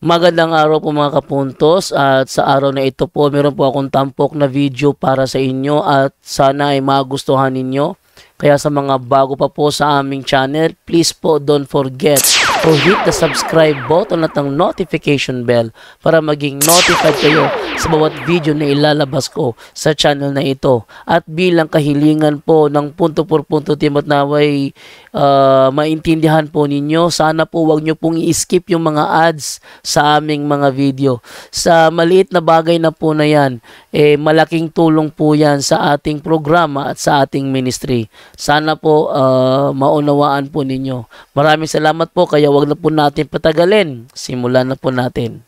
Magandang araw po mga kapuntos, at sa araw na ito po meron po akong tampok na video para sa inyo at sana ay magustuhan ninyo. Kaya sa mga bago pa po sa aming channel, please po don't forget to hit the subscribe button at ang notification bell para maging notified kayo sa bawat video na ilalabas ko sa channel na ito. At bilang kahilingan po ng punto por punto team at naway maintindihan po ninyo, sana po wag nyo pong i-skip yung mga ads sa aming mga video. Sa maliit na bagay na po na yan, malaking tulong po yan sa ating programa at sa ating ministry. Sana po maunawaan po ninyo. Maraming salamat po, kaya wag na po natin patagalin. Simulan na po natin.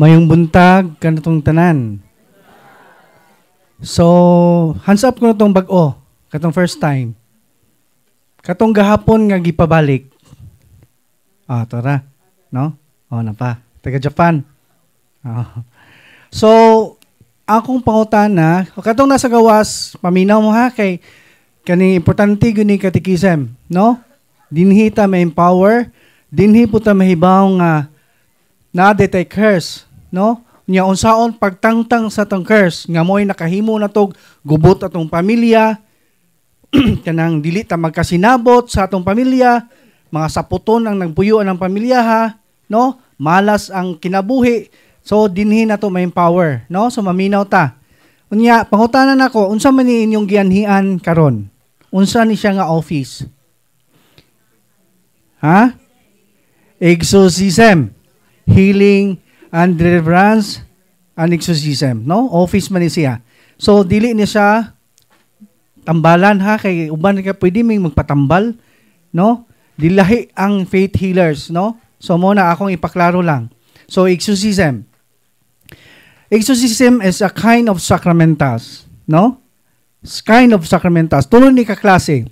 Mayong buntag kanatong tanan. So, hands up ko na itong bag-o. Katong first time. Katong gahapon nga gipabalik. Tara. No? Na pa. Taga Japan. So, akong pangutana, katong nasa gawas, paminaw mo ha, kay kani importante guni katikisem. No? Dinhi ta may empower. Dinhi po ta mahibaw nga na-detect curse. No? Nya unsaon pagtangtang sa tong curse nga mo'y nakahimo na tog gubot atong pamilya, kanang dili ta magkasinabot sa atong pamilya, mga saputon ang nagpuyuan ng pamilya ha, no? Malas ang kinabuhi. So dinhi na to may power, no? So maminaw ta. Unya pangutanan nako, unsa man ni inyong gianhian karon? Unsa ni siya nga office? Ha? Exorcism, healing and deliverance and exorcism, no? Office man ni siya. So dili ni siya tambalan ha, kay uban ka pwede ming magpatambal, no? Dilahi ang faith healers, no? So muna akong ipaklaro lang. So exorcism. Exorcism is a kind of sacramentals, no? It's kind of sacramentals. Tulo ni ka klase.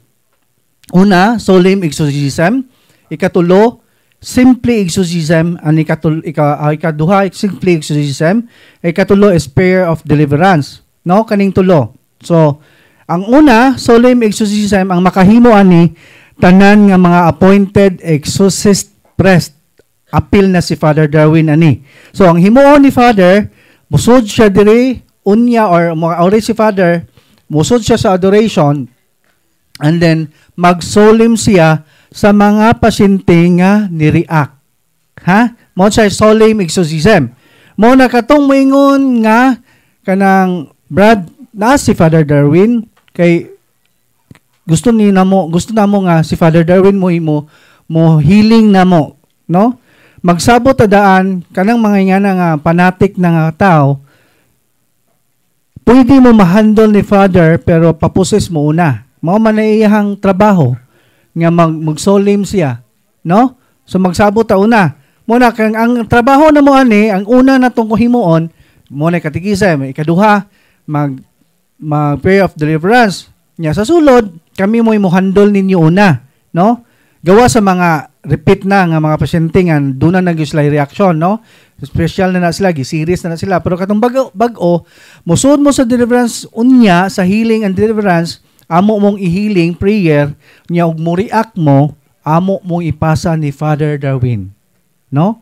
Una, solemn exorcism. Ikatulo, simple exorcism. Ang ikaduha, simple exorcism. Ikatulo is prayer of deliverance. No? Kaning tulo. So, ang una, solemn exorcism, ang makahimo ani, tanan nga mga appointed exorcist priest. Appeal na si Father Darwin ani. So, ang himuon ni Father, musod siya diri, unya, or mga si Father, musod siya sa adoration, and then, mag-solemn siya sa mga pasyente nga ni-react. Ha? Mo sa solemn exorcism. Mo na katong moingon nga kanang Brad na si Father Darwin kay gusto namo nga si Father Darwin mo healing namo, no? Magsabot ta daan kanang mga nga nga fanatic na nga tao. Pwede mo ma-handle ni Father pero papuses mo una. Mao man iyang trabaho nga mag-solemn siya, no? So magsabot ta una. Muna kang ang trabaho na mo ani, ang una natong himuon, mo na katikisem, ikaduha mag prayer of deliverance. Nya sa sulod, kami mo handle ninyo una, no? Gawa sa mga repeat na nga mga pasyente nga doon na nag-slay reaction, no? Special na sila, serious na sila. Pero katong bag-o, musud mo sa deliverance unya sa healing and deliverance, amo mong i-healing prayer, nya og mo react mo, amo mong ipasa ni Father Darwin. No?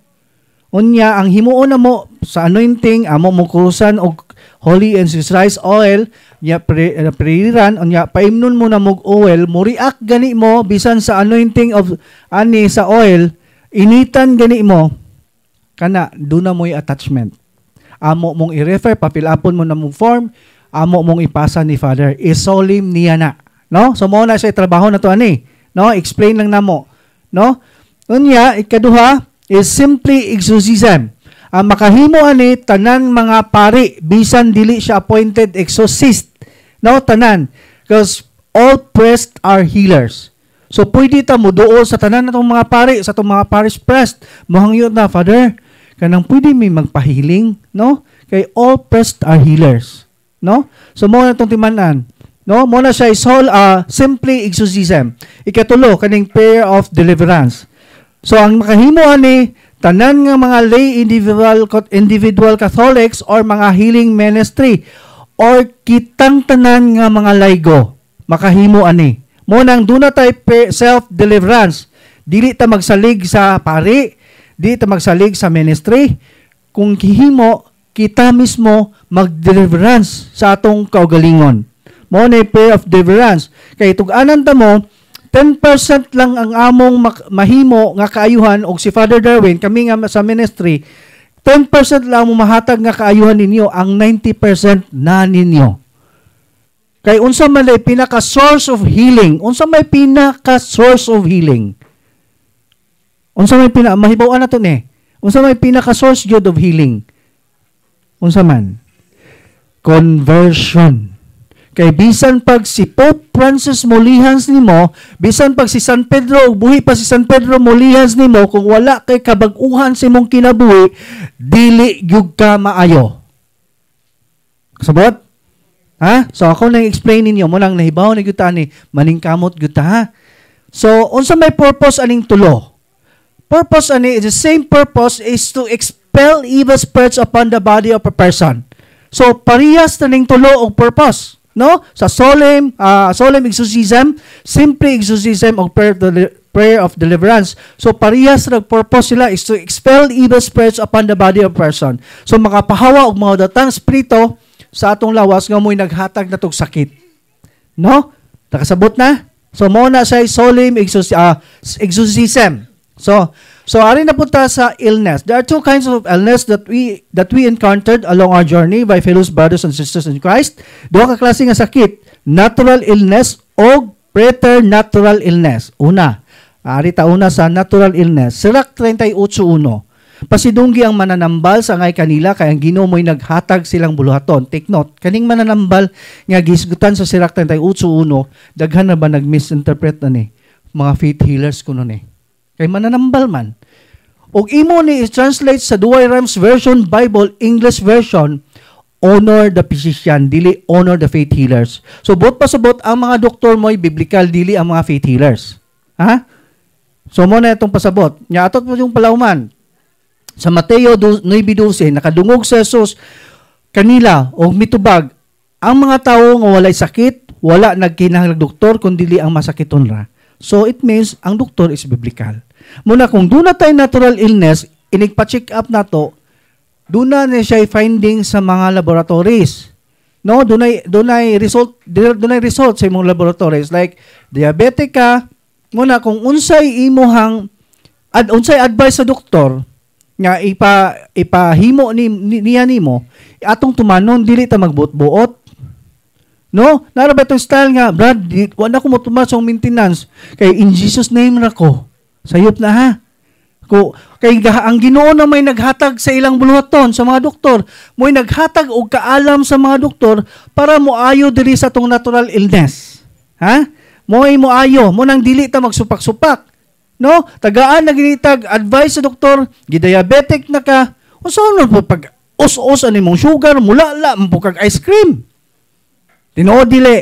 Unya, ang himuon na mo sa anointing, amo mong kurusan og holy and rice oil, nya prayeran, unya paimnon mo na mog oil, mo react gani mo, bisan sa anointing of ani sa oil, initan gani mo, kana, doon na mo'y attachment. Amo mong i-refer, papilapon mo na mong form, amo mong ipasa ni Father, isolim niya na. No? So, mo na siya trabaho na to ani. No? Explain lang na mo. No? Unya, ikaduha is simply exorcism. ang makahimo ani tanan mga pari bisan dili siya appointed exorcist. No, tanan. Because all priests are healers. So pwede ta mo duol sa tanan natong mga pari, sa atong mga parish priest. Mohangyo na, Father, kanang pwede may magpahiling, no? Kay all priests are healers. No? So mo na itong timanan. No? Mo na siya is all simply exorcism. Ikatulo, kaning prayer of deliverance. So ang makahimo ani tanan nga mga lay individual Catholics or mga healing ministry or kitang tanan nga mga laygo makahimo ani. Mo nang duna tay self-deliverance. Dili ta magsalig sa pari, dili ta magsalig sa ministry. Kung hihimo, kita mismo mag-deliverance sa atong kaugalingon. Mo na prayer of deliverance. Kay tug-anan ta mo, 10% lang ang among mahimo nga kaayuhan og si Father Darwin, kami nga sa ministry, 10% lang mo mahatag nga kaayuhan ninyo, ang 90% na ninyo. Kay unsa man lay pinaka source of healing? Unsa may pinaka source of healing? Unsa may mahibaw-an nato ni? Unsa may pinaka source gyud of healing? Unsa man? Conversion. Kay bisan pag si Pope Francis molihans nimo, bisan pag si San Pedro ug buhi pa si San Pedro molihans nimo, kung wala kay kabag-uhan sa imong kinabuhi, dili gyud ka maayo. Sabot? Ha? So ako nang explain ninyo mo lang nahibaw na gyud ta ni maningkamot gyud ta, ha. So unsa may purpose aning tulo? Purpose ani the same purpose is to expel evil spirits upon the body of a person. So parehas taning tulo og purpose, no? Sa solemn exorcism, simple exorcism og prayer of deliverance. So parehas ra purpose sila is to expel evil spirits upon the body of a person. So makapahawa og mga datang spirito sa atong lawas nga mo'y naghatag na tog sakit. No? Nakasabot na? So, mo na siya solemn exorcism. So ari na punta sa illness. There are two kinds of illness that we encountered along our journey by fellow brothers and sisters in Christ. Duha ka klase nga sakit, natural illness o preternatural illness. Una, ari ta una sa natural illness. Sirach 38:1. Pasidunggi ang mananambal sa ngay kanila kay ang Ginoo mo'y naghatag silang buluhaton. Take note, kaning mananambal nga gisgutan sa Sirach 38:1, daghan na ba nag-misinterpret na ni? Mga faith healers kuno ni. Kay mananambal man. Og imo ni translate sa Douay-Rheims version Bible English version, honor the physician, dili honor the faith healers. So bot pasabot ang mga doktor mo'y biblical, dili ang mga faith healers. Ha? So mo na itong pasabot. Nya atot mo yung palauman. Sa Mateo 9:12, nakadungog sa Jesus kanila o mitubag, ang mga tao nga walay sakit, wala nagkinahanglang doktor, kundi ang masakiton ra. So it means ang doktor is biblical. Muna kung duna tay natural illness, inigpa-check up nato, duna na siya finding sa mga laboratories. No, dunay result sa imong laboratories like diabetic ka, muna kung unsay imuhang unsay advice sa doktor nga ipahimo niya nimo atong tumanon dili ta magbuot-buot, no? Nara ba itong style nga, Brad, wala ko mo tumasong maintenance kay in Jesus name ra ko sayop na, ha. Kay ang Ginoo na may naghatag sa ilang buluhaton sa mga doktor, mo'y naghatag og kaalam sa mga doktor para moayo diri sa tong natural illness, ha. Mo'y moayo mo nang dili ta magsupak-supak. No, tagaan na ginitag advice sa doktor, gidiabetic na ka. Unsa man po pag us-us ani mong sugar, mulala mo kag ice cream. Tinuod dili.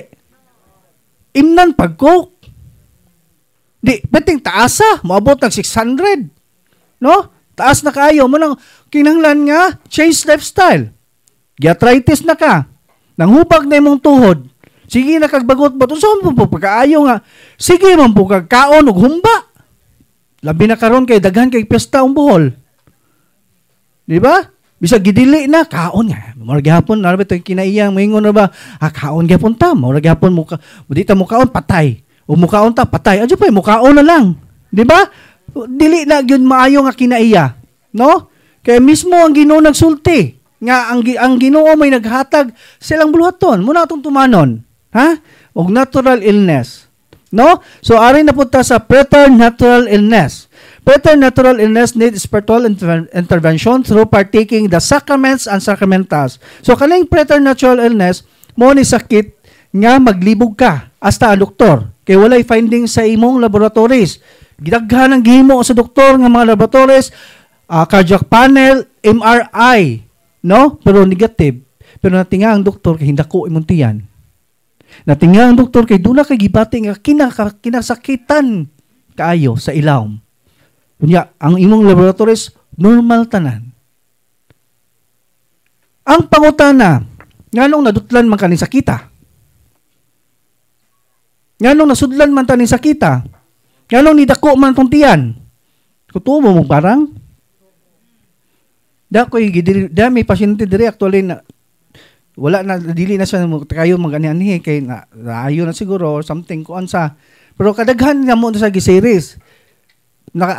Imnan pag Coke. Di beting taasa, moabot ng 600. No? Taas na kayo mo nang kinahanglan nga change lifestyle. Gastritis na ka. Nanghubag na imong tuhod. Sige na kag bagot-bagot. Unsa man po pagkaayo nga. Sige man po kag kaon og humba. Labi na karon kay daghan kay piyesta ang Bohol. Di ba? Bisag gidili na kaon nga. Mura gihapon na ba to kinaiyang moingon na ba? Kaon gyapon ta. Mura gihapon mo di ta mo kaon patay. O mo kaon ta patay. Adyo pa mo kaon na lang. Di ba? Dili na gyud maayo nga kinaiya. No? Kaya mismo ang Ginoo nagsulti nga ang Ginoo may naghatag silang buluhaton. Muna atong tumanon. Ha? Og natural illness. No? So, ari na punta sa preternatural illness. Preternatural illness need spiritual intervention through partaking the sacraments and sacramentals. So kaning preternatural illness mo ni sakit nga maglibog ka hasta ang doktor. Kay walay findings sa imong laboratories. Gidaghan ang gihimo sa doktor nga mga laboratories, cardiac panel, MRI, no? Pero negative. Pero natinga ang doktor kay hindako imong tiyan. Natinga ang doktor kay dula kay gibati nga kinasakitan kaayo sa ilawom. Kunya, ang imong laboratories normal tanan. Ang pangutana, nganong nadutlan man kaning sakita? Nganong nasudlan man taning sakita? Nganong nidako man tong tiyan? Kutumo mo parang? May pasyente diri actually na wala na, dili na siya kayo mag-anihan kay naayo na siguro or something kuan sa. Pero kadaghan nga mo sa giseries.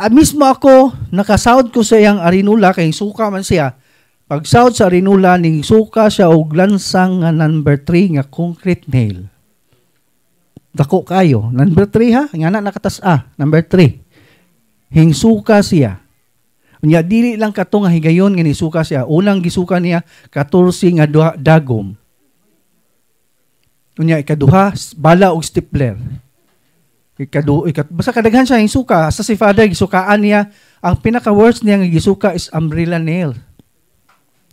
Mismo ako, nakasahod ko sa iyang arinula, kay suka man siya. Pag sahod sa arinula, ning suka siya og lansang nga number 3 nga concrete nail. Dako kayo. Number 3 ha? Nga na nakatas number 3. Hingsuka siya. Unya dili lang kato nga higayon nga nisuka siya. Unang gisuka niya 14 nga dagom. Unya ikaduha bala og stapler. Basta kadaghan siya yung suka. Sa si Father, gisukaan niya. Ang pinaka-worst niya nga gisuka is umbrella nail.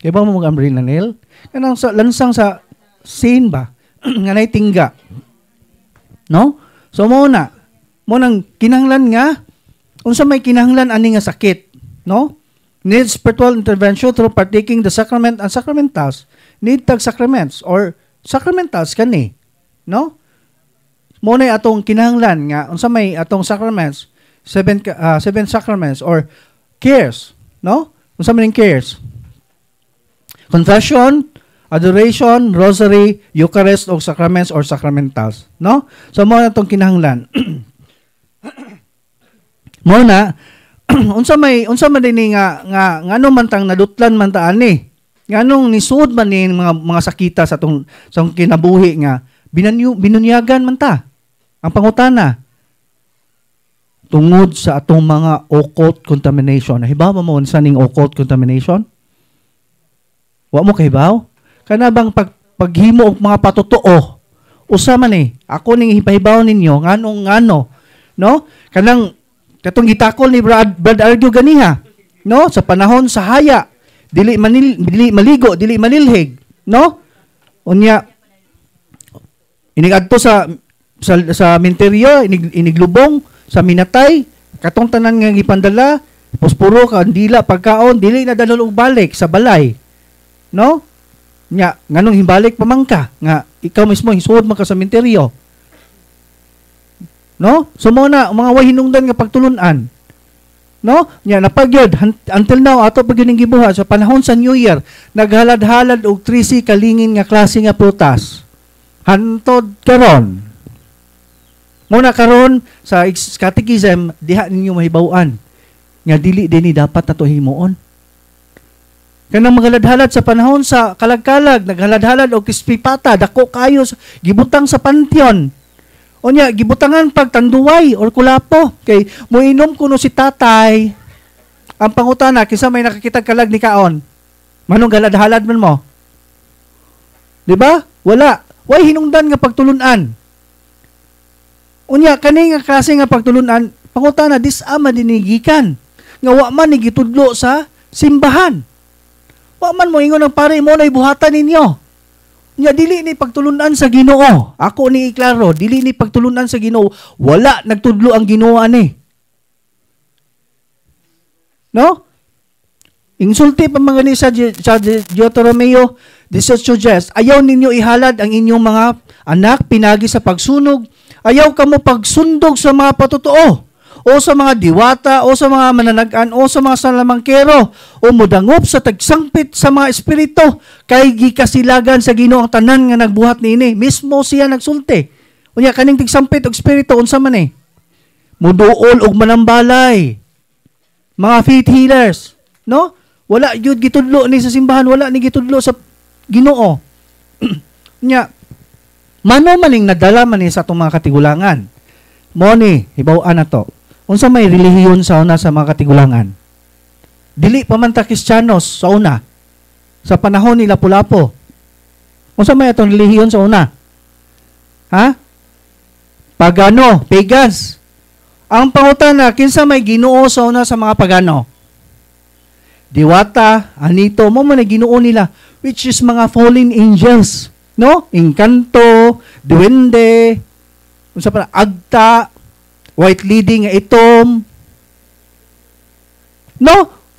Kaya ba mo mag-umbrella nail? Kanang lansang sa scene ba? Nga na'y tingga. No? So, muna nang kinahanglan nga, unsa may kinahanglan ani nga sakit. No? Need spiritual intervention through partaking the sacrament and sacramentals. Need tag sacraments or sacramentals kani. No? Muna atong kinahanglan nga unsa may atong sacraments, seven sacraments or cares, no? Unsa man cares? Confession, adoration, rosary, Eucharist o sacraments or sacramentals, no? So muna atong kinahanglan. Muna unsa man din nga ngano man tang nadutlan man ta ani. Nganong nisud man ni mga sakita sa tong kinabuhi nga binunyagan man ta. Ang pangutana, tungod sa atong mga occult contamination. Nahibaw mo sa ning occult contamination? Wa mo kahibaw? Kana bang paghimo og mga patotoo? Usa man ako ning hipahibaw ninyo ngano, no? Kanang katong gitakol ni Brad Argue ganiha, no? Sa panahon sa haya, dili maligo, dili malilhig, no? Unya inigadto sa menteryo, iniglubong sa minatay, katong tanan nga gipandala, posporo, kandila, pagkaon, dili na dalol og balik sa balay. No? Nya, nganong himbalik pa man ka, nga ikaw mismo hisuod man ka sa menteryo. No? So muna mga way hinungdan nga pagtulunan. No? Nya napagyod until now ato pag yun gibuhat sa panahon sa New Year, naghalad-halad og 3C kalingin nga klase nga prutas. Hantod karon. Muna karon sa catechism diha ninyo mahibaw-an nga dili dinhi dapat nato himuon. Kanang maghalad-halad sa panahon sa kalag-kalag, naghalad-halad og kispipata, dako kayo gibutang sa pantheon. Unya gibutangan pagtanduway or kulapo kay moinom kuno si tatay. Ang pangutana kinsa may nakakitag kalag ni kaon? Manong halad-halad man mo? Di ba? Wala. Way hinungdan nga pagtulunan. Unya kani nga klase nga pagtulunan, pangutana disama dinigikan. Nga wa man ni gitudlo sa simbahan. Wa man mo ingon ang pare mo na ibuhatan ninyo. Unya dili ni pagtulunan sa Ginoo. Ako ni iklaro, dili ni pagtulunan sa Ginoo. Wala nagtudlo ang Ginoo ani. No? Insulti pa mga ni sa Deuteronomio 18:10. Ayaw ninyo ihalad ang inyong mga anak pinagi sa pagsunog. Ayaw ka mo pagsundog sa mga patotoo o sa mga diwata o sa mga mananagan o sa mga salamangkero o mudangop sa tagsangpit sa mga espiritu kay gikasilagan sa Ginoo ang tanan nga nagbuhat niini. Mismo siya nagsulti. Unya kaning tigsampit og espiritu unsa man muduol og manambalay. Mga faith healers, no? Wala yun gitudlo ni sa simbahan, wala ni gitudlo sa Ginoo. Nya, mano maning nadala man ni sa itong mga katigulangan. Mo ni, hibaw-an na to. unsa may relihiyon sa una sa mga katigulangan? Dili pa man ta Kristiyanos sa una. Sa panahon ni Lapu-Lapu. Unsa may atong relihiyon sa una? Ha? Pagano, pagans. Ang pangutana, kinsa may Ginoo sa una sa mga pagano? Diwata, anito, mo man Ginoo nila, which is mga fallen angels, no? Engkanto, duwende, unsa pa, agta, white lady nga itom. No?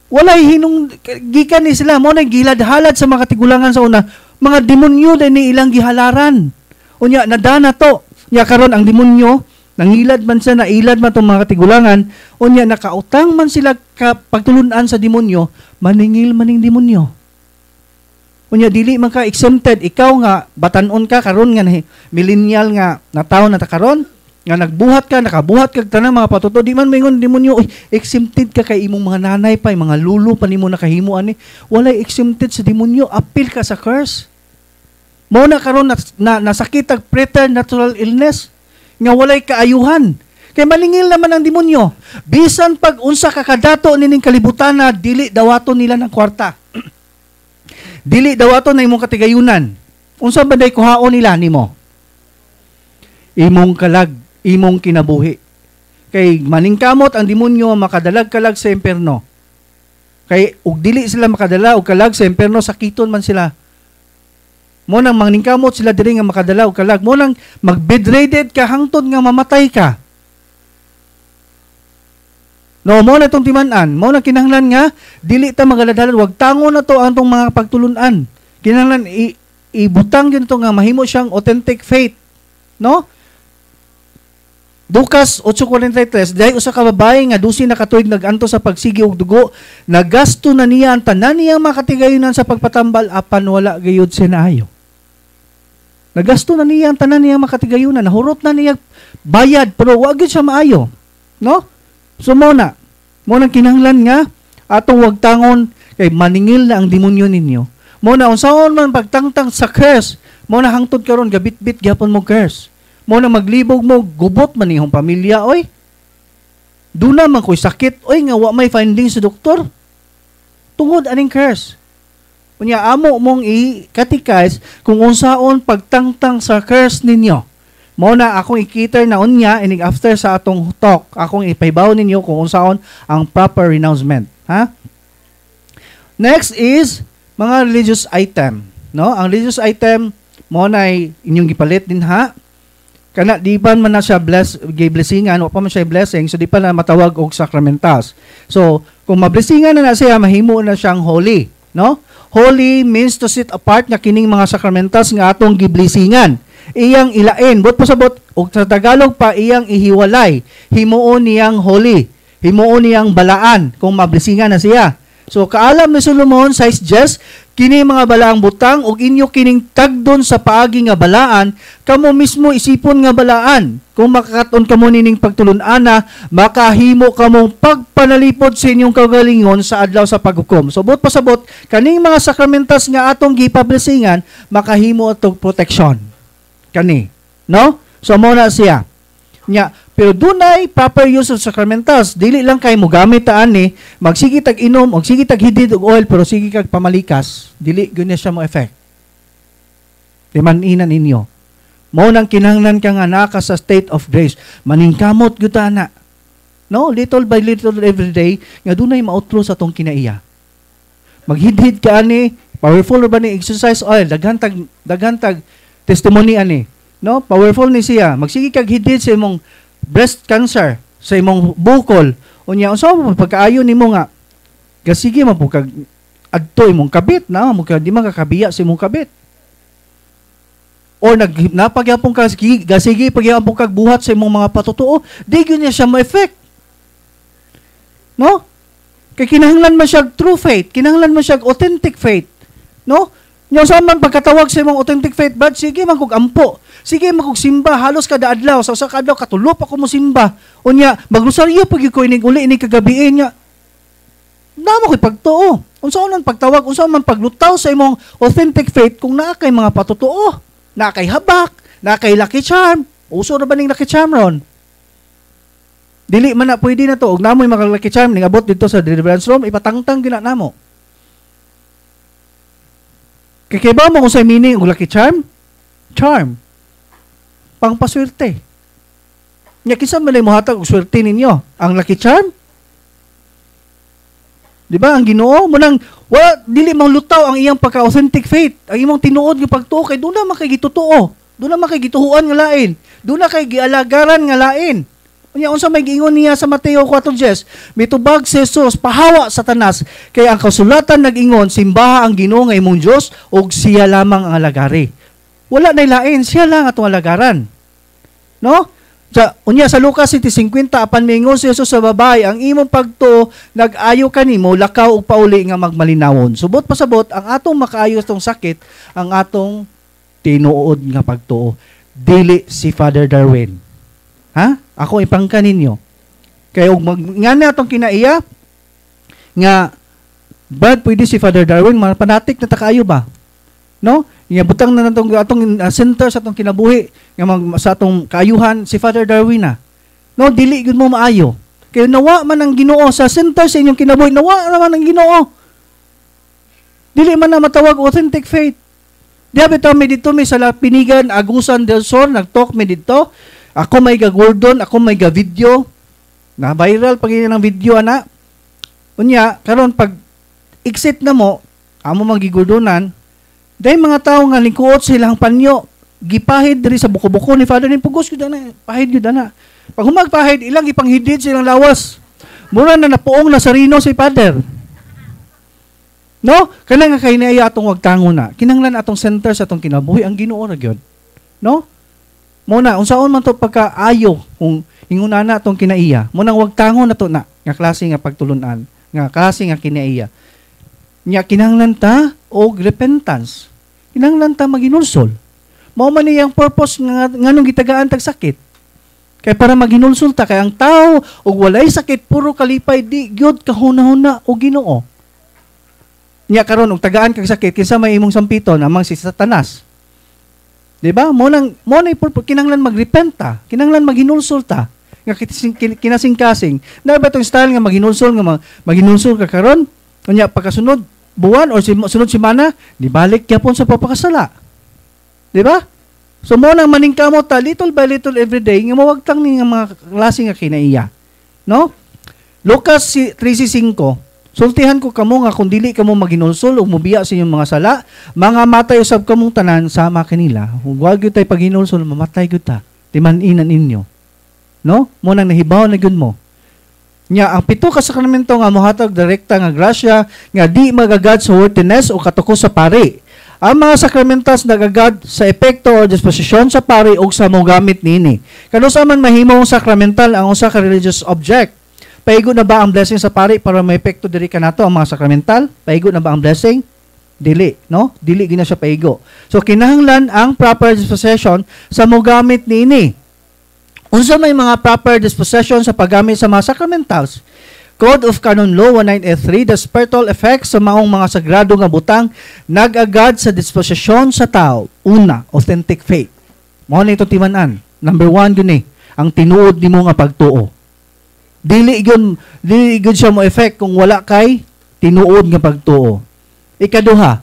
Walay hinung gikan ni sila mo nang gilad-halad sa mga katigulangan sa una, mga demonyo din ni ilang gihalaran. Unya nadana to. Nya karon ang demonyo nangilad man siya, nailad man tong mga katigulangan, unya nakautang man sila pagtulunan sa demonyo, maningil maning demonyo. Unya dili man ka exempted, ikaw nga batan-on ka karon nga millennial nga na tawo na ta karon, nga nagbuhat ka, nakabuhat ka tanang mga patuto, di man mingon demonyo, exempted ka kay imong mga nanay pa, mga lulo pa nimo nakahimo ani. Walay exempted sa demonyo, appeal ka sa curse. Mao na karon nasakit ang preternatural illness nga walay kaayuhan. Kay malingil naman ang demonyo. Bisan pag unsa ka kadato nining kalibutan na dili dawaton nila ng kwarta. Dili dawaton na imong katigayunan. Unsa ba day kuhaon nila nimo? Imong kalag, imong kinabuhi. Kay maningkamot ang demonyo makadalag-kalag sa impierno. Kay ug dili sila makadala og kalag sa impierno, sakiton man sila. Mo nang maningkamot sila diri nga makadala og kalag, mo nang mag-bedridden ka hangtod nga mamatay ka. No, mo na itong timan-an, mo na kinahanglan nga dili ta magaladalan, wag tango na to ang tong mga pagtulunan. Kinahanglan ibutang gyud to nga mahimo siyang authentic faith, no? Lucas 8:43, dahil usa ka babae nga 12 na katuig naganto sa pagsigi og dugo, nagasto na niya ang tanan niyang makatigayunan sa pagpatambal apan wala gayud sinaayo. Nagasto na niya ang tanan niyang makatigayunan, nahurot na niya bayad pero wa gyud siya maayo, no? So mo na kinahanglan nga atong wag tangon kay maningil na ang demonyo ninyo. Mo na unsaon man pagtangtang sa curse, mo na hangtod karon gabit-bit gyapon mo curse. Mo na maglibog mo, gubot man ihong pamilya, oy. Duna man ko'y sakit, oy, nga wa may finding sa doktor. Tungod aning curse. Kunya, amo mong i-catechize kung unsaon pagtangtang sa curse ninyo. Mo na akong ikiter na unya, inig after sa atong talk, akong ipaibaw ninyo kung unsaon ang proper renouncement. Ha? Next is, mga religious item. No? Ang religious item, mo na inyong gipalit din ha. Kana di pa man na siya blessingan, o pa man siya blessing, so di pa na matawag og sacramentals. So, kung mablessingan na siya, mahimo na siyang holy, no? Holy means to sit apart nga kining mga sacramentals nga atong giblessingan. Iyang ilain, bot pasabot og sa Tagalog pa iyang ihiwalay. Himuon niyang holy, himuon niyang balaan kung mablessingan na siya. So, kaalam ni Solomon, size just, kini mga balaang butang, ug inyo kining tagdon sa paagi nga balaan, kamo mismo isipon nga balaan. Kung makakaton kamo nining pagtulun-ana, makahimo kamong pagpanalipod sa inyong kagalingon sa adlaw sa paghukom. So, bot pasabot, kaning mga sakramentas nga atong gipablessingan, makahimo atong protection. Kani, no? So, muna siya. Nya, pero dunay proper use of sacramentals. Dili lang kay mo gamit ta ani, magsige tag inom, og sige tag hidid og oil, pero sige kag pamalikas, dili gyud siya mo effect. Timan-inan ninyo. Mao nang kinahanglan ka nga naka sa state of grace. Maningkamot gyud ta na. No, little by little every day nga dunay mautro sa tong kinaiya. Maghidhid ka ani, powerful ba ni exercise oil, daghan tag testimony ani. No, powerful ni siya. Magsige kag hidid sa imong breast cancer, sa imong bukol. Unya unsa mo pagkaayo nimo nga gasige man po kag adto imong kabit na mo di man kakabiya sa imong kabit. O napagyapon ka gasige pagyapon kag buhat sa imong mga patutuo, di gyud niya siya mo-effect. No? Kay kinahanglan man siya true faith, kinahanglan man siya authentic faith. No? Nya sa man pagkatawag sa imong authentic faith, bad sige man kog ampo. Sige man kog simba halos kada adlaw, sa usa ka adlaw katulop ako mo simba. Unya magrosaryo pag ko inig uli ini kagabi niya. Namo koy pagtuo. Unsa man pagtawag, unsa man paglutaw sa imong authentic faith kung naa kay mga patutuo, naa kay habak, naa kay lucky charm. Uso ra ba ning lucky charm ron? Dili man na pwede na to. Og namoy makalaki charm ning abot dito sa deliverance room, ipatangtang gina namo. Kay ba mo kung sa meaning og lucky charm? Charm. Pangpaswerte. Nya kinsa man mo hatag og swerte ninyo? Ang lucky charm? Di ba? Ang Ginoo mo nang wala dili mang lutaw ang iyang pagka-authentic faith. Ang imong tinuod nga pagtuo kay doon na makigitutuo. Doon na makigituhuan nga lain. Doon na kay gialagaran nga lain. Unya unsa may giingon niya sa Mateo 4:10, mitubag si Jesus pahawa Satanas kay ang kasulatan nag-ingon simbaha ang Ginoo nga imong Dios ug siya lamang ang alagari. Wala nay lain, siya lang atong alagaran. No? Unya sa Lucas 7:50 apan mingon si Jesus sa babay, ang imong pagtuo nag-ayo kanimo lakaw ug pauli nga magmalinawon. Subot pasabot ang atong makaayo tong sakit ang atong tinuod nga pagtuo. Dili si Father Darwin. Ha? Ako ipangka ninyo. Kay og nga na atong kinaiya nga bad pwede si Father Darwin mapanatik na takaayo ba? No? Nga butang na natong atong center sa atong kinabuhi nga sa atong kaayuhan si Father Darwin na. No, dili gyud mo maayo. Kay nawa man ang Ginoo sa center sa inyong kinabuhi, nawa naman ang Ginoo. Dili man na matawag authentic faith. Diya bitaw mi dito mi sa Pinigan Agusan del Sur nagtalk mi dito. Ako may ga-Gordon, ako may ga-video. Na viral pag ng video ana. Unya karon pag exit na mo, amo magi-Gordonan. Dahil mga tao nga lingkuot silang panyo, gipahid diri sa buko-buko ni Father ni pugos gyud ana, pahid gyud ana. Pag humagpahid ilang ipanghidid silang lawas. Mura na napuong na sarino si Father. No? Kana nga kay niya atong wagtangon na. Kinahanglan atong center sa atong kinabuhi ang Ginoo ra gyud. No? Muna unsaon man to pagkaayo kung inguna na atong kinaiya. Muna wagtangon nato na nga klase nga pagtulunan, nga klase nga kinaiya. Nya kinahanglan ta og repentance. Kinahanglan ta maginulsol. Mao man iyang purpose nga nganong gitagaan tag sakit. Kay para maginulsol ta kay ang tao og walay sakit puro kalipay di gyud kahuna-huna og Ginoo. Nya karon og tagaan kag sakit kinsa may imong sampiton amang si Satanas. Di ba? Mo nang purpose kinahanglan magrepent ta, kinahanglan maginulsol ta. Nga kinasing-kasing. Na ba tong style nga maginulsol ka karon? Unya pagkasunod buwan o sunod semana, dibalik yapon sa papakasala. Di ba? So mo nang maningkamot ta little by little every day nga mawagtang ni nga mga klase nga kinaiya. No? Lucas 3:5. Sultihan ko kamo nga kung dili kamo maginulsol o mubiya sa inyong mga sala, mga matay usab kamong tanan sama kanila. Ug wa gyud tay paghinulsol mamatay gyud ta. Timan-inan ninyo. No? Mo nang nahibaw na gyud mo. Nya ang pito ka sakramento nga mohatag direkta nga grasya nga di magagad sa worthiness o katukos sa pari. Ang mga sakramentas nagagad sa epekto o disposisyon sa pari o sa mogamit nini. Kano sa man mahimong sakramental ang usa ka religious object. Paigo na ba ang blessing sa pari para may epekto diri kanato ang mga sakramental? Paigo na ba ang blessing? Dili, no? Dili gina siya paigo. So kinahanglan ang proper disposition sa mogamit nini. Unsa may mga proper disposition sa paggamit sa mga sacramentals? Code of Canon Law 1983, the spiritual effects sa maong mga sagrado nga butang nag-agad sa disposisyon sa tao. Una, authentic faith. Mao na ito timanan. Number 1 yun ang tinuod nimo nga pagtuo. Dili gyud siya mo effect kung wala kay tinuod nga pagtuo. Ikaduha,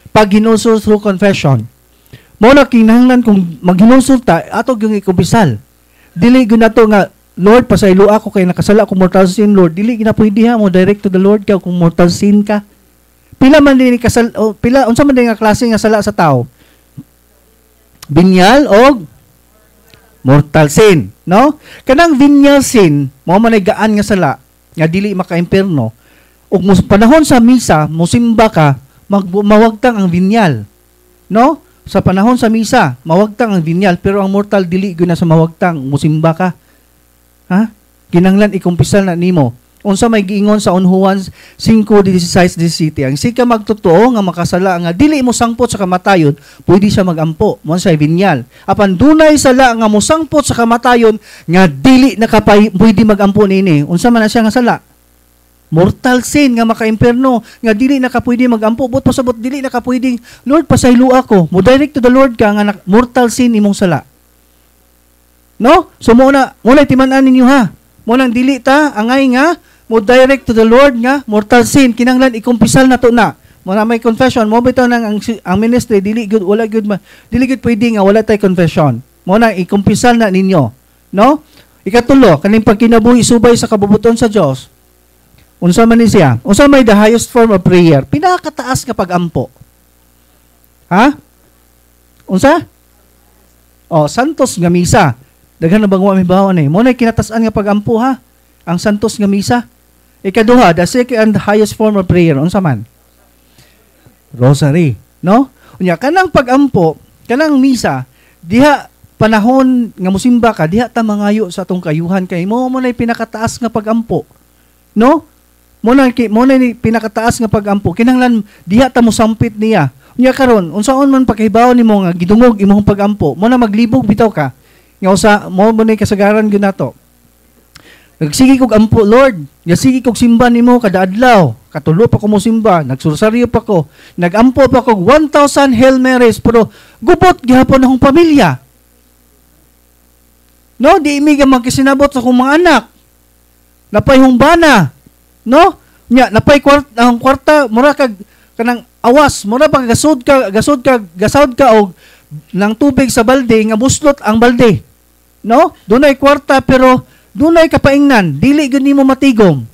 paghinulsol through confession. Mao na kinahanglan kung maghinulsol ta ato gyud ikubisal. Dili gyud nato nga Lord pasaylo ako kay nakasala ko mortal sin Lord. Dili gina pwede ha mo direct to the Lord ka kung mortal sin ka. Pila man din pila unsa man din nga klase nga sala sa tao? Binyal og mortal sin, no? Kanang venial sin, mao man ay gaan nga sala nga dili maka-impierno. Ug panahon sa misa, mosimba ka, mawagtang ang venial. No? Sa panahon sa misa, mawagtang ang venial, pero ang mortal dili gyud na sa mawagtang, mosimba ka. Ha? Kinahanglan ikumpisal na nimo. Unsa may giingon sa Juan 5:16-17, ang sika magtotoo nga makasala nga dili mo sangpot sa kamatayon, pwede siya magampo. Mo sa venial. Apan dunay sala nga mosangpot sa kamatayon nga dili pwede magampo nini. Unsa man na siya nga sala? Mortal sin nga maka-impierno nga dili nakapwede magampo. But pasabot dili nakapwede. Lord, pasaylo ako. Mo direct to the Lord ka nga mortal sin imong sala. No? So muna timan-an ninyo ha. Mo nang dili ta angay nga mo direct to the Lord nga mortal sin kinahanglan ikumpisal nato na. Mo na may confession mo bitaw nang ang ministry dili good wala good dili good pwede nga wala tay confession. Mo na ikumpisal na ninyo, no? Ikatulo, kaning pagkinabuhi subay sa kabubuton sa Dios. Unsa man ni siya? Unsa may the highest form of prayer? Pinakataas nga pagampo. Ha? Unsa? Oh, santos nga misa. Daghan na bang wa mibaw ani? Mo na kinatasan nga pagampo ha. Ang santos nga misa. Ikaduha, the second and highest form of prayer. Unsa man? Rosary, no? Unya kanang pagampo, kanang misa, diha panahon nga musimba ka, diha ta mangayo sa atong kayuhan kay mo nay pinakataas nga pagampo. No? Mo na pinakataas nga pagampo. Kinahanglan diha ta mo sampit niya. Unya karon, unsaon man paghibaw nimo nga gidungog imong pagampo, mo na maglibog bitaw ka. Nga usa mo nay kasagaran gyud nato. Nagsigi kog ampo, Lord. Nagsigi kog simba nimo kada adlaw. Katulo pa ko mo simba, nagsursaryo pa ko. Nagampo pa kog 1,000 Hail Marys pero gubot gihapon akong pamilya. No, di imi ka magkisinabot sa akong mga anak. Napay humbana. No? Nya, napay kwarta, mura kag kanang awas, mura pag gasod ka og nang tubig sa balde nga buslot ang balde. No? Dunay kwarta pero dunay kapaingnan, dili gud nimo matigom.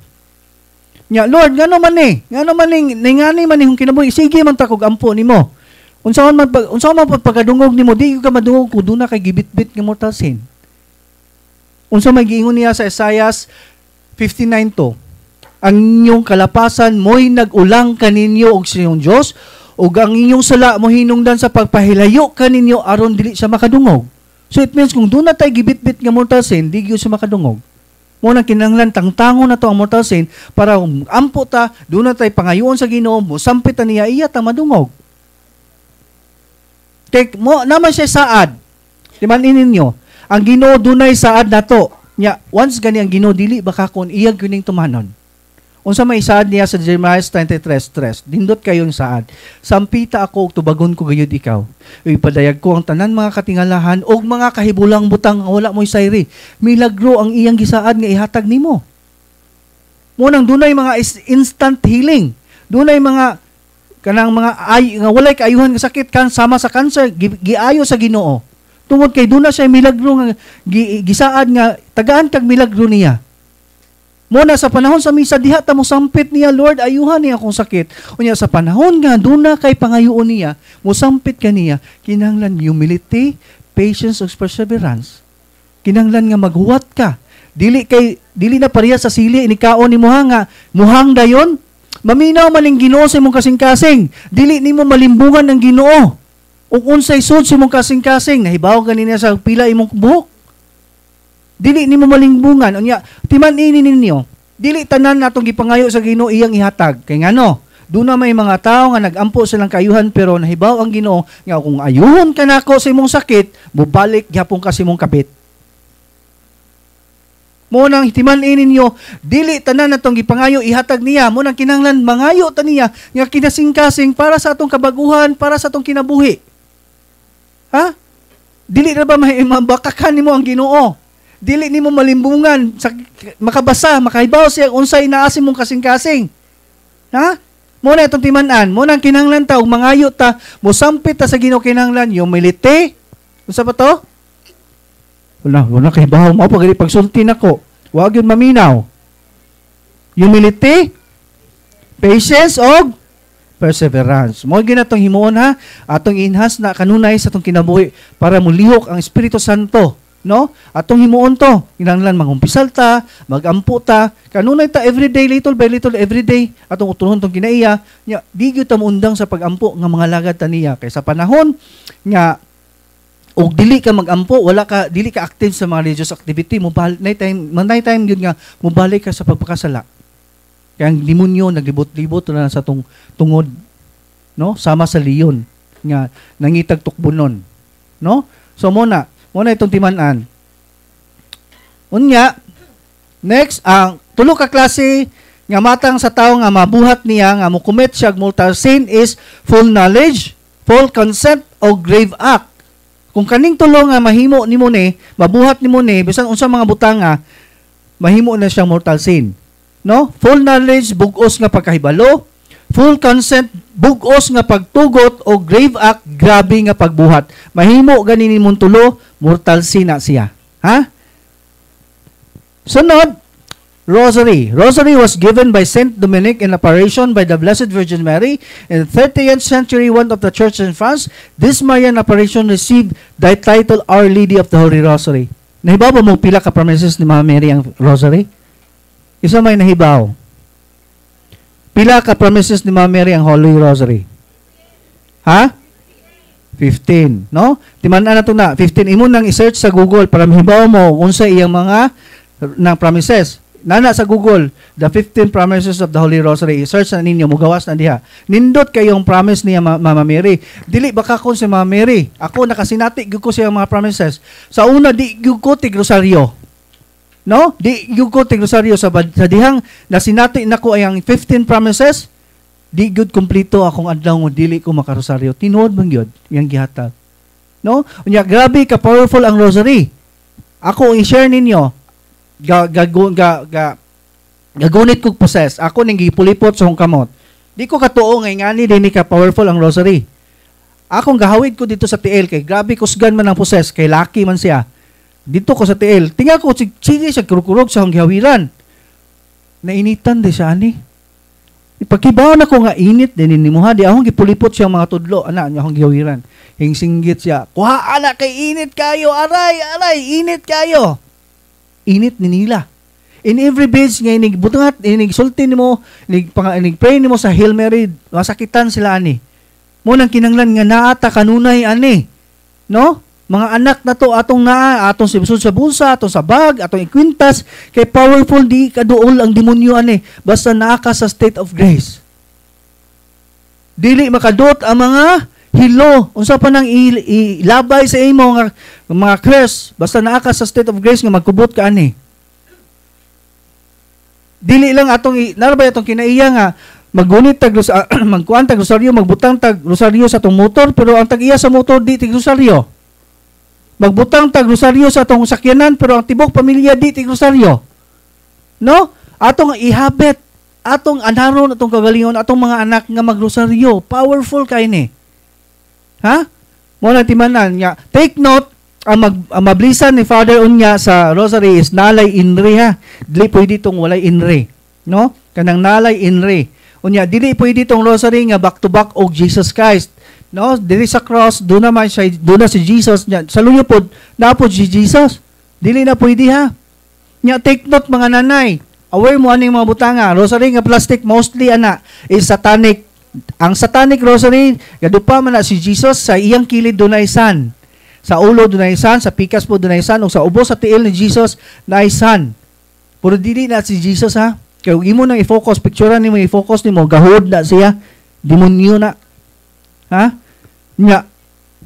Nya Lord, ngano man ni? Ngano man ngani man ni kinabuhi, sige man ta kog ampo nimo. Unsaon man pagkadungog nimo, di ka madungog kun duna kay gibitbit nga mortal sin. Unsa may giingon niya sa Isaiah 59:2? Ang inyong kalapasan mo'y nag-ulang kaninyo og sa inyong Diyos, ug ang inyong sala mo hinungdan sa pagpahilayo kaninyo aron dili siya makadungog. So it means kung doon na tayo gibit-bit nga mortal sin, di siya makadungog. Muna kinahanglan tangtangon na to ang mortal sin para ampo ta, doon na tayo pangayoon sa Ginoo mo, sampit ta niya iya ta madungog. Kay mo naman siya saad. Timanin ninyo, ang Ginoo dunay saad nato. Nya once gani ang Ginoo dili baka kon iyag kuning tumanon. Unsa may saad niya sa Jeremiah 23:3, dindot kayong saad. Sampita ako ug tubagon ko gayud ikaw. Ipadayag ko ang tanan mga katingalahan og mga kahibulang butang wala mo'y sayri. Milagro ang iyang gisaad nga ihatag nimo. Munang dunay mga instant healing. Dunay mga kanang mga nga walay kaayuhan nga sakit kan sama sa cancer giayo sa Ginoo. Tungod kay duna siya milagro nga gisaad nga tagaan kag milagro niya. Muna sa panahon sa misa diha ta mo sampit niya, Lord, ayuhan niya akong sakit. Unya sa panahon nga duna kay pangayoon niya, mo sampit kaniya, kinahanglan humility, patience ug perseverance. Kinahanglan nga maghuwat ka. Dili na pareha sa sili ni kaon ni nga muhang dayon. Maminaw man ang Ginoo sa imong kasing-kasing. Dili nimo malimbungan ang Ginoo. Ug unsay sud sa imong kasing-kasing, nahibaw ganina sa pila imong buhok. Dili nimo malimbungan. Unya, timan-ini ninyo. Dili tanan natong gipangayo sa Ginoo iyang ihatag. Kay ngano? Doon na may mga tao nga nagampo silang kayuhan pero nahibaw ang Ginoo nga kung ayuhon ka nako sa imong sakit, mubalik gyapon ka sa imong kapit. Mo nang timan-ini ninyo, dili tanan natong gipangayo ihatag niya. Mo nang kinahanglan mangayo ta niya nga kinasing-kasing para sa atong kabaguhan, para sa atong kinabuhi. Ha? Dili na ba mabakakan nimo ang Ginoo? Dili nimo malimbungan sa makabasa, makahibaw siya unsay naa sa imong kasing-kasing. Ha? Mo na itong timan-an, mo nang kinahanglan ta og mangayo ta, mo sampit ta sa Ginoo kinahanglan humility. Unsa ba to? Wala kahibaw mo pagsulti nako. Wa gyud maminaw. Humility, patience og perseverance. Mo ginatong himuon ha, atong enhance na kanunay sa atong kinabuhi para mulihok ang Espiritu Santo. No? Atong himuon to, kinahanglan mangumpisal ta, magampo ta, kanunay ta everyday little by little everyday atong utuhon tong kinaiya, nya di gyud ta muundang sa pagampo nga mga lagad ta niya kay sa panahon nga og dili ka magampo, dili ka active sa mga religious activity, night time gyud nga mobalik ka sa pagpakasala. Kaya ang demonyo naglibot-libot na sa tong tungod, no? Sama sa leon nga nangitag tukbunon, no? So muna itong timan-an. Unya, next, ang tulo ka klase nga matang sa tao nga mabuhat niya, nga mo-commit siya mortal sin is full knowledge, full consent, o grave act. Kung kaning tulo nga mahimo nimo ni, mabuhat nimo ni, bisan unsa mga butanga, mahimo na siyang mortal sin. No? Full knowledge, bugos nga pagkahibalo. Full consent, bugos nga pagtugot, o grave act, grabe nga pagbuhat. Mahimo ganin mong tulo, mortal sin na siya. Ha? Sunod, Rosary. Rosary was given by Saint Dominic in apparition by the Blessed Virgin Mary. In the 30th century, one of the church in France, this Marian apparition received the title Our Lady of the Holy Rosary. Nahibaw ba mo pila ka promises ni Mama Mary ang Rosary? Isa may nahibaw. Pila ka promises ni Mama Mary ang Holy Rosary? Ha? 15, no? Timan-an na ito na. 15. Imo nang i-search sa Google para mahibaw mo kung sa iyang mga ng promises. Nana sa Google, the 15 promises of the Holy Rosary. I-search na ninyo, mugawas na diha. Nindot kayong promise niya Mama Mary. Dili baka ko si Mama Mary. Ako nakasinati gyud ko siya mga promises. Sa una di gyud ko tig rosaryo. No? Di gyud ko tig rosaryo sa dihang nasinati nako ay ang 15 promises. Di gyud kompleto akong adlaw mo dili ko makarosaryo. Tinuod man gyud yang gihatag. No? Unya grabe ka powerful ang rosary. Ako i-share ninyo. Gagunit kong possess. Ako nang gipulipot sa hong kamot. Di ko katuo ngay ngani din ka powerful ang rosary. Akong gahawid ko dito sa tiil kay grabe kusgan man ang possess kay laki man siya. Dito ko sa tiil. Tingnan ko sige siya kurukurog sa hong gihawiran. Nainitan di siya ani. Ipagkibaw na ko nga init din ni mo ha. Di akong gipulipot siya mga tudlo. Ana niya akong gihawiran. Hingsinggit siya. Kuha ana kay init kayo. Aray, init kayo. Init ni nila. In every page nga inigbutangat, inigsulti nimo, inigpray nimo sa Hail Mary, masakitan sila ani. Mo nang kinanglan nga naata kanunay ani. No? Mga anak na to atong naa, atong sibsud sa bulsa, atong sa bag, atong ikwintas, kay powerful di kaduol ang demonyo ani, basta naa ka sa state of grace. Dili makadot ang mga hilo, unsa pa nang ilabay sa imo nga mga curse, basta naa ka sa state of grace nga magkubot ka ani. Dili lang atong narabay atong kinaiya nga maggunit tag magkuan tag rosaryo, magbutang tag rosaryo sa atong motor, pero ang tag-iya sa motor di tig rosaryo. Magbutang tag rosaryo sa atong sakyanan, pero ang tibok pamilya di tig rosaryo. No? Atong ihabet, atong anaron, atong kagalingon, atong mga anak nga magrosaryo. Powerful kay ni. Ha? Mo na timanan niya. Take note, ang mablisan ni Father unya sa rosary is nalay inri ha. Dili pwede itong walay inri. No? Kanang nalay inri. Unya, dili pwede itong rosary nga back to back og Jesus Christ. No? Dili sa cross, doon naman siya, doon na si Jesus. Sa luyupod, napod si Jesus. Dili na pwede ha. Nya, take note mga nanay. Aware mo aning mga butanga. Rosary nga plastic, mostly ana, is satanic. Ang satanic rosary, gadupa man na si Jesus, sa iyang kilid dunay sun. Sa ulo dunay sun, sa pikas po dunay sun, o sa ubo sa tiil ni Jesus, dunay sun. Puro dili na si Jesus ha. Kaya imo nang i-focus, picturean nimo i-focus nimo, gahod na siya, demonyo na. Ha? Nga,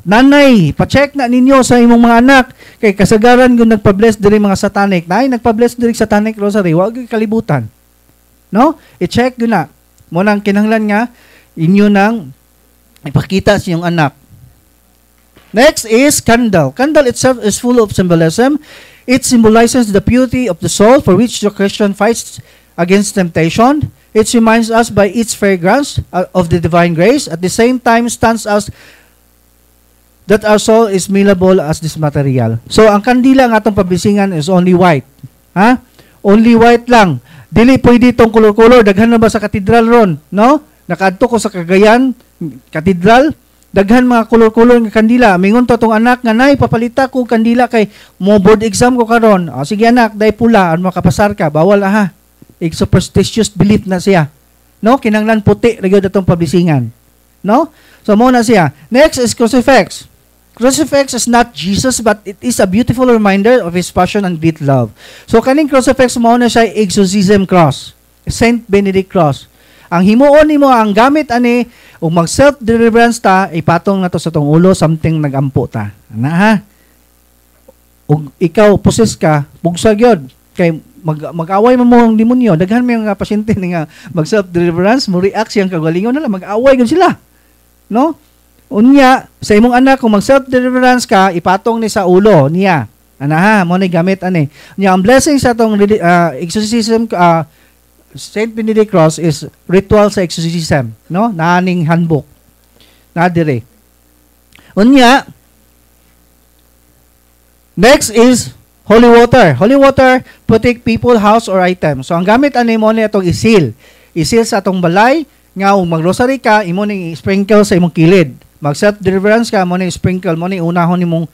nanay, pa-check na ninyo sa imong mga anak, kay kasagaran yung nagpa-bless diri mga satanic. Nay, nagpa-bless diri satanic rosary, wag kalibutan. No? I-check yun na. Mo nang kinahanglan nga, inyo nang ipakita sa inyong anak. Next is candle. Candle itself is full of symbolism. It symbolizes the purity of the soul for which the Christian fights against temptation. It reminds us by its fragrance of the divine grace. At the same time, stands us that our soul is malleable as this material. So, ang kandila ng atong pabisingan is only white. Ha? Only white lang. Dili pwede itong color-color. Daghan na ba sa katedral ron? No? Nakaadto ko sa Cagayan, katedral, daghan mga color-color ng kandila. Mingon to tong anak nga, nay, papalita ko kandila kay mo board exam ko karon. O, sige anak, dahil pula, ano makapasar ka, bawal aha. Superstitious belief na siya. No? Kinanglan puti, nagyod atong pabisingan. No? So, muna siya. Next is crucifix. Crucifix is not Jesus, but it is a beautiful reminder of His passion and great love. So, kaning crucifix mo na siya exorcism cross. Saint Benedict cross. Ang himuon nimo ang gamit ani ug mag self-deliverance ta, ipatong na to sa tong ulo, something nagampo ta. Ana ha? Ug ikaw possess ka, bugsag yun. Kay mag-away mo ang demonyo. Daghan may mga pasyente nga mag self-deliverance, mo react siyang kagalingon na lang, mag-away gud sila. No? Unya, sa imong anak, kung mag self-deliverance ka, ipatong ni sa ulo niya. Ana ha, mo ni gamit ani. Nya ang blessing sa atong exorcism Saint Benedict Cross is ritual sa exorcism, no? Naaning handbook. Na dire. Unya, next is holy water. Holy water protect people, house or item. So ang gamit ani mo ni atong isil. Isil sa atong balay nga mag-rosary ka, imo ning sprinkle sa imong kilid. Mag self deliverance ka, mo ning sprinkle, mo ning unahon nimong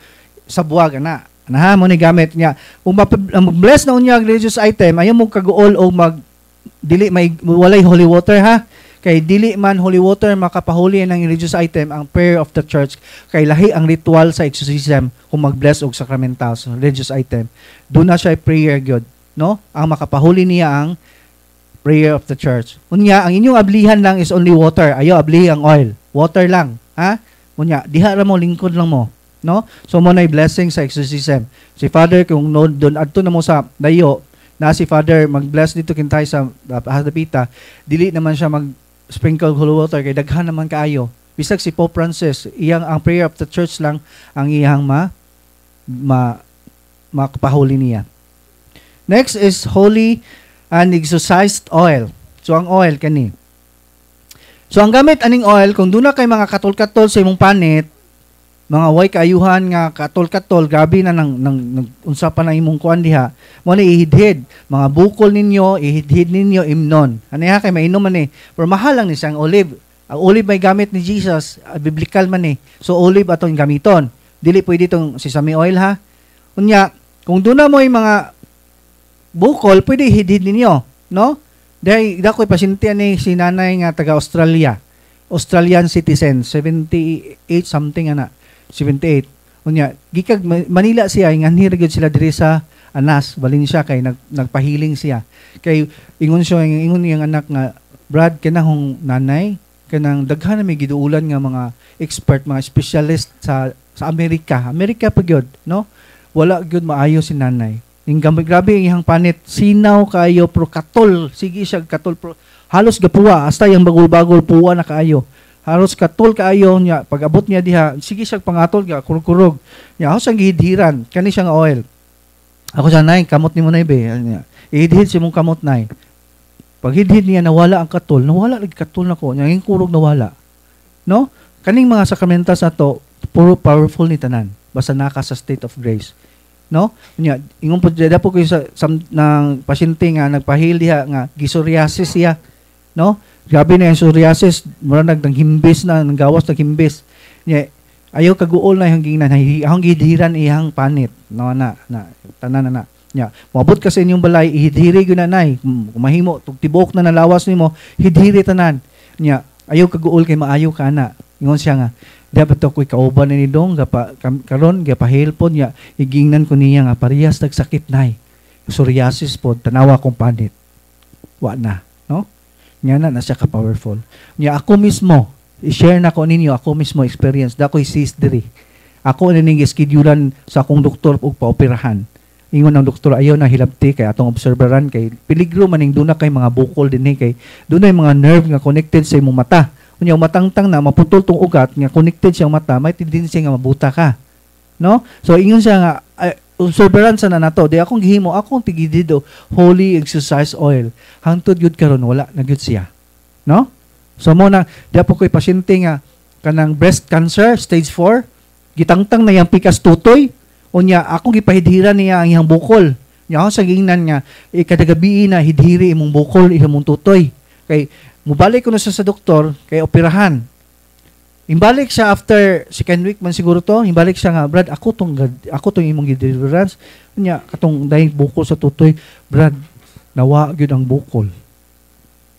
sa buwag ana. Ana mo ni gamit niya. Kung bless na unya religious item, ayo mo kaguol o dili may walay holy water ha. Kay dili man holy water makapahuli ng religious item ang prayer of the church, kay lahi ang ritual sa exorcism kung mag-bless og sacramental so religious item. Do na siya prayer gyud, no? Ang makapahuli niya ang prayer of the church. Unya ang inyong ablihan lang is only water. Ayo ablihi ang oil. Water lang, ha? Unya diha ra mo lingkod lang mo, no? So mo nay blessing sa exorcism. Si Father kung doon adto na mo sa dayo na si Father mag-bless dito kintay sa Hadapita, dili naman siya mag-sprinkle holy water kay daghan naman kaayo. Bisag si Pope Francis, iyang ang prayer of the church lang ang iyang makapahuli niya. Next is holy and exorcised oil. So ang oil kani. So ang gamit aning oil kung duna kay mga katol-katol sa imong panit, mga way kaayuhan nga katol-katol, gabi na nang unsa pa na imong kuan diha, mo ni ihidhid mga bukol ninyo, ihidhid ninyo imnon. Ani ha kay mainom man ni. Pero mahal lang ni siyang olive. Ang olive may gamit ni Jesus, biblical man ni. So olive aton gamiton. Dili pwede itong sesame oil ha. Unya, kung duna mo yung mga bukol, pwede ihidhid ninyo, no? Dahil dakoy pasyente ni si nanay nga taga Australia. Australian citizen, 78 something ana. 78. Unya, gikag Manila siya, nganhir gyud sila diri sa Anas, Valencia kay nagpahiling siya. Kay ingon yung anak nga, Brad kanang nanay, kanang daghan na may giduulan nga mga expert, mga specialist sa Amerika. Amerika pa gyud, no? Wala gyud maayo si nanay. Ning grabe iyang panit, sinaw kaayo pro katol, sige siya katol pro halos gapuwa, hasta yung bagol-bagol puwa na kaayo. Halos katol kaayo niya, pag abot niya diha, sige siya pangatol ga kurog-kurog. Nya ako sang gihidhiran, kani siyang oil. Ako sa nay, kamot ni mo nay be. Ihidhid si mong kamot nay. Pag hidhid niya nawala ang katol, nawala lagi katol nako, nya yung kurog nawala. No? Kaning mga sakramental sa to, puro powerful ni tanan. Basta naka sa state of grace. No? Nya ingon po dapo ko sa nang pasyente nga nagpahil diha nga psoriasis siya. No? Grabe na yung psoriasis, mura naghimbis na, nanggawas naghimbis. Nya ayaw kaguol na yung gingnan, ang gidhiran iyang panit. No na tanan na. Nya moabot ka sa inyong balay, ihidhiri gyud na nay. Kung mahimo tugtibok na nalawas nimo, hidhiri tanan. Nya ayaw kaguol kay maayo ka na. Ingon siya nga, dapat ako'y kauban ni dong karon gapahil pod niya igingnan ko niya nga parehas nagsakit nay. Psoriasis pod tanawa kong panit. Wa na, no? Nya na siya ka powerful. Nya ako mismo i-share na ko ninyo ako mismo experience dakoy sis diri. Ako ning schedulean sa akong doktor og paoperahan. Ingon ang doktor ayaw na hilabti kay atong observeran kay peligro maning duna kay mga bukol dinhi kay dunay mga nerve nga connected sa imong mata. Unya matangtang na maputol tong ugat nga connected siyang mata, may tendency nga mabuta ka. No? So ingon siya nga observeran na nato, di akong gihimo, akong tigidido holy exorcise oil. Hangtod gyud karon wala na gyud siya. No? So mo na di ako ko'y pasyente nga kanang breast cancer stage 4, gitangtang na yang pikas tutoy. Unya akong gipahidhiran niya ang iyang bukol. Nya ako sa gingnan nga kada gabi na hidhiri imong bukol imong tutoy. Kay mubalik ko na sa doktor kay operahan. Imbalik siya after second week man siguro to, imbalik siya nga, Brad, ako tong imong deliverance. Nya katong dahil bukol sa tutoy, Brad, nawa gyud ang bukol.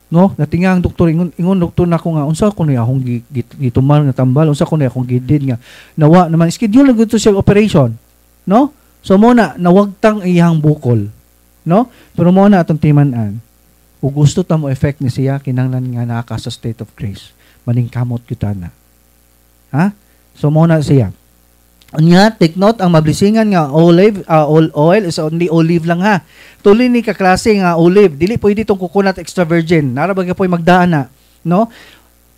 No, natinga ang doktor ingon doktor nako nga unsa ko ni akong gitumal nga tambal, unsa ko ni akong gidid nga nawa naman schedule na gyud to siya operation. No? So mo na nawagtang iyang bukol. No? Pero mo na atong timan-an. Ug gusto ta mo effect ni siya kinahanglan nga naka sa state of grace. Maning kamot kita na. Ha? So mo na siya. Unya, take note ang mablisingan nga olive oil is only olive lang ha. Tuloy ni ka klase nga olive, dili pwede tong coconut extra virgin. Nara bagay po'y magdaan na, no?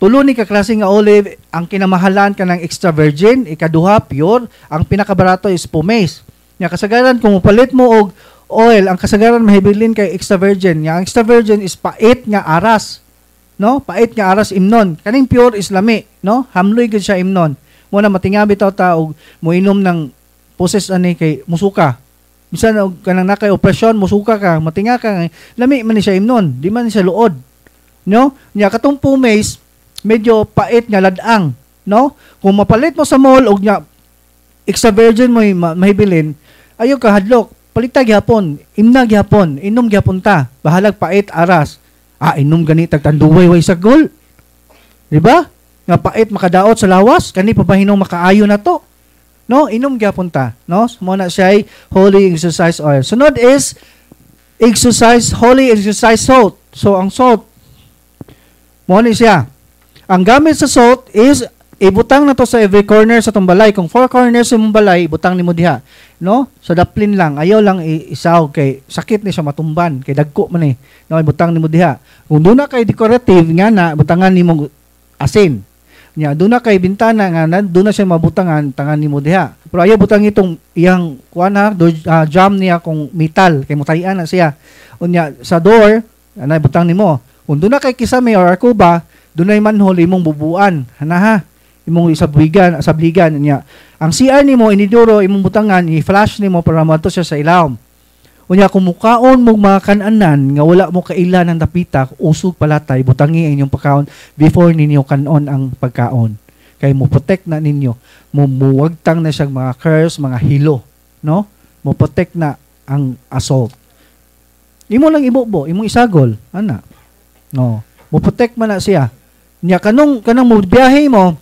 Tulo ni ka klase nga olive, ang kinamahalan ka ng extra virgin, ikaduha pure, ang pinakabarato is pumice. Nya kasagaran kung palit mo og oil, ang kasagaran mahibilin kay extra virgin. Nya ang extra virgin is pait nga aras. No? Pait nga aras imnon. Kaning pure is lami, no? Hamloy gid siya imnon. Mo na matingabi ta og moinom ng poses ani kay musuka. Bisan og kanang nakay operasyon musuka ka, matinga ka, lami man ni siya imnon, di man siya luod. No? Nya katong pumace medyo pait nga ladang, no? Kung mapalit mo sa mall og nya extra virgin mo mahibilin, ayo ka hadlok, palitag gyapon, imna gyapon, inom gyapon ta, bahalag pait aras. Inom gani tagtanduway way sa gol. Di ba? Nga pait makadaot sa lawas, kani pabahinong makaayo na to. No, inom gyapon ta, no? Mo na siya holy exercise oil. Sunod is holy exercise salt. So ang salt mo ni siya. Ang gamit sa salt is ibutang na to sa every corner sa tong balay. Kung 4 corners sa mong balay, ibutang nimo diha, no? Sa daplin lang, ayaw lang isaw kay sakit ni siya matumban, kay dagko man eh. No, ibutang nimo diha. Kung doon na kay decorative nga na butangan nimo asin. Nya doon na kay bintana nga na doon na siya mabutangan tangan nimo diha. Pero ayaw butang itong iyang kuan jam niya kung metal kay mutayan na siya. Unya sa door ana butang nimo. Kung doon na kay kisame or arkuba, doon ay manhole imong bubuan. Ana ha. Imong sabligan niya. Ang CR nimo iniduro imong butangan i-flash nimo para madto siya sa ilawom. Unya kung mukaon mo mga kananan nga wala mo kaila ng dapita, usog palatay, butangi ang inyong pagkaon before ninyo kanon ang pagkaon. Kay mo protect na ninyo, muwagtang na siyang mga curse, mga hilo, no? Mo protect na ang assault. Imo lang ibubo, imong isagol, ana. No, mo protect man na siya. Nya kanang mo biyahe mo,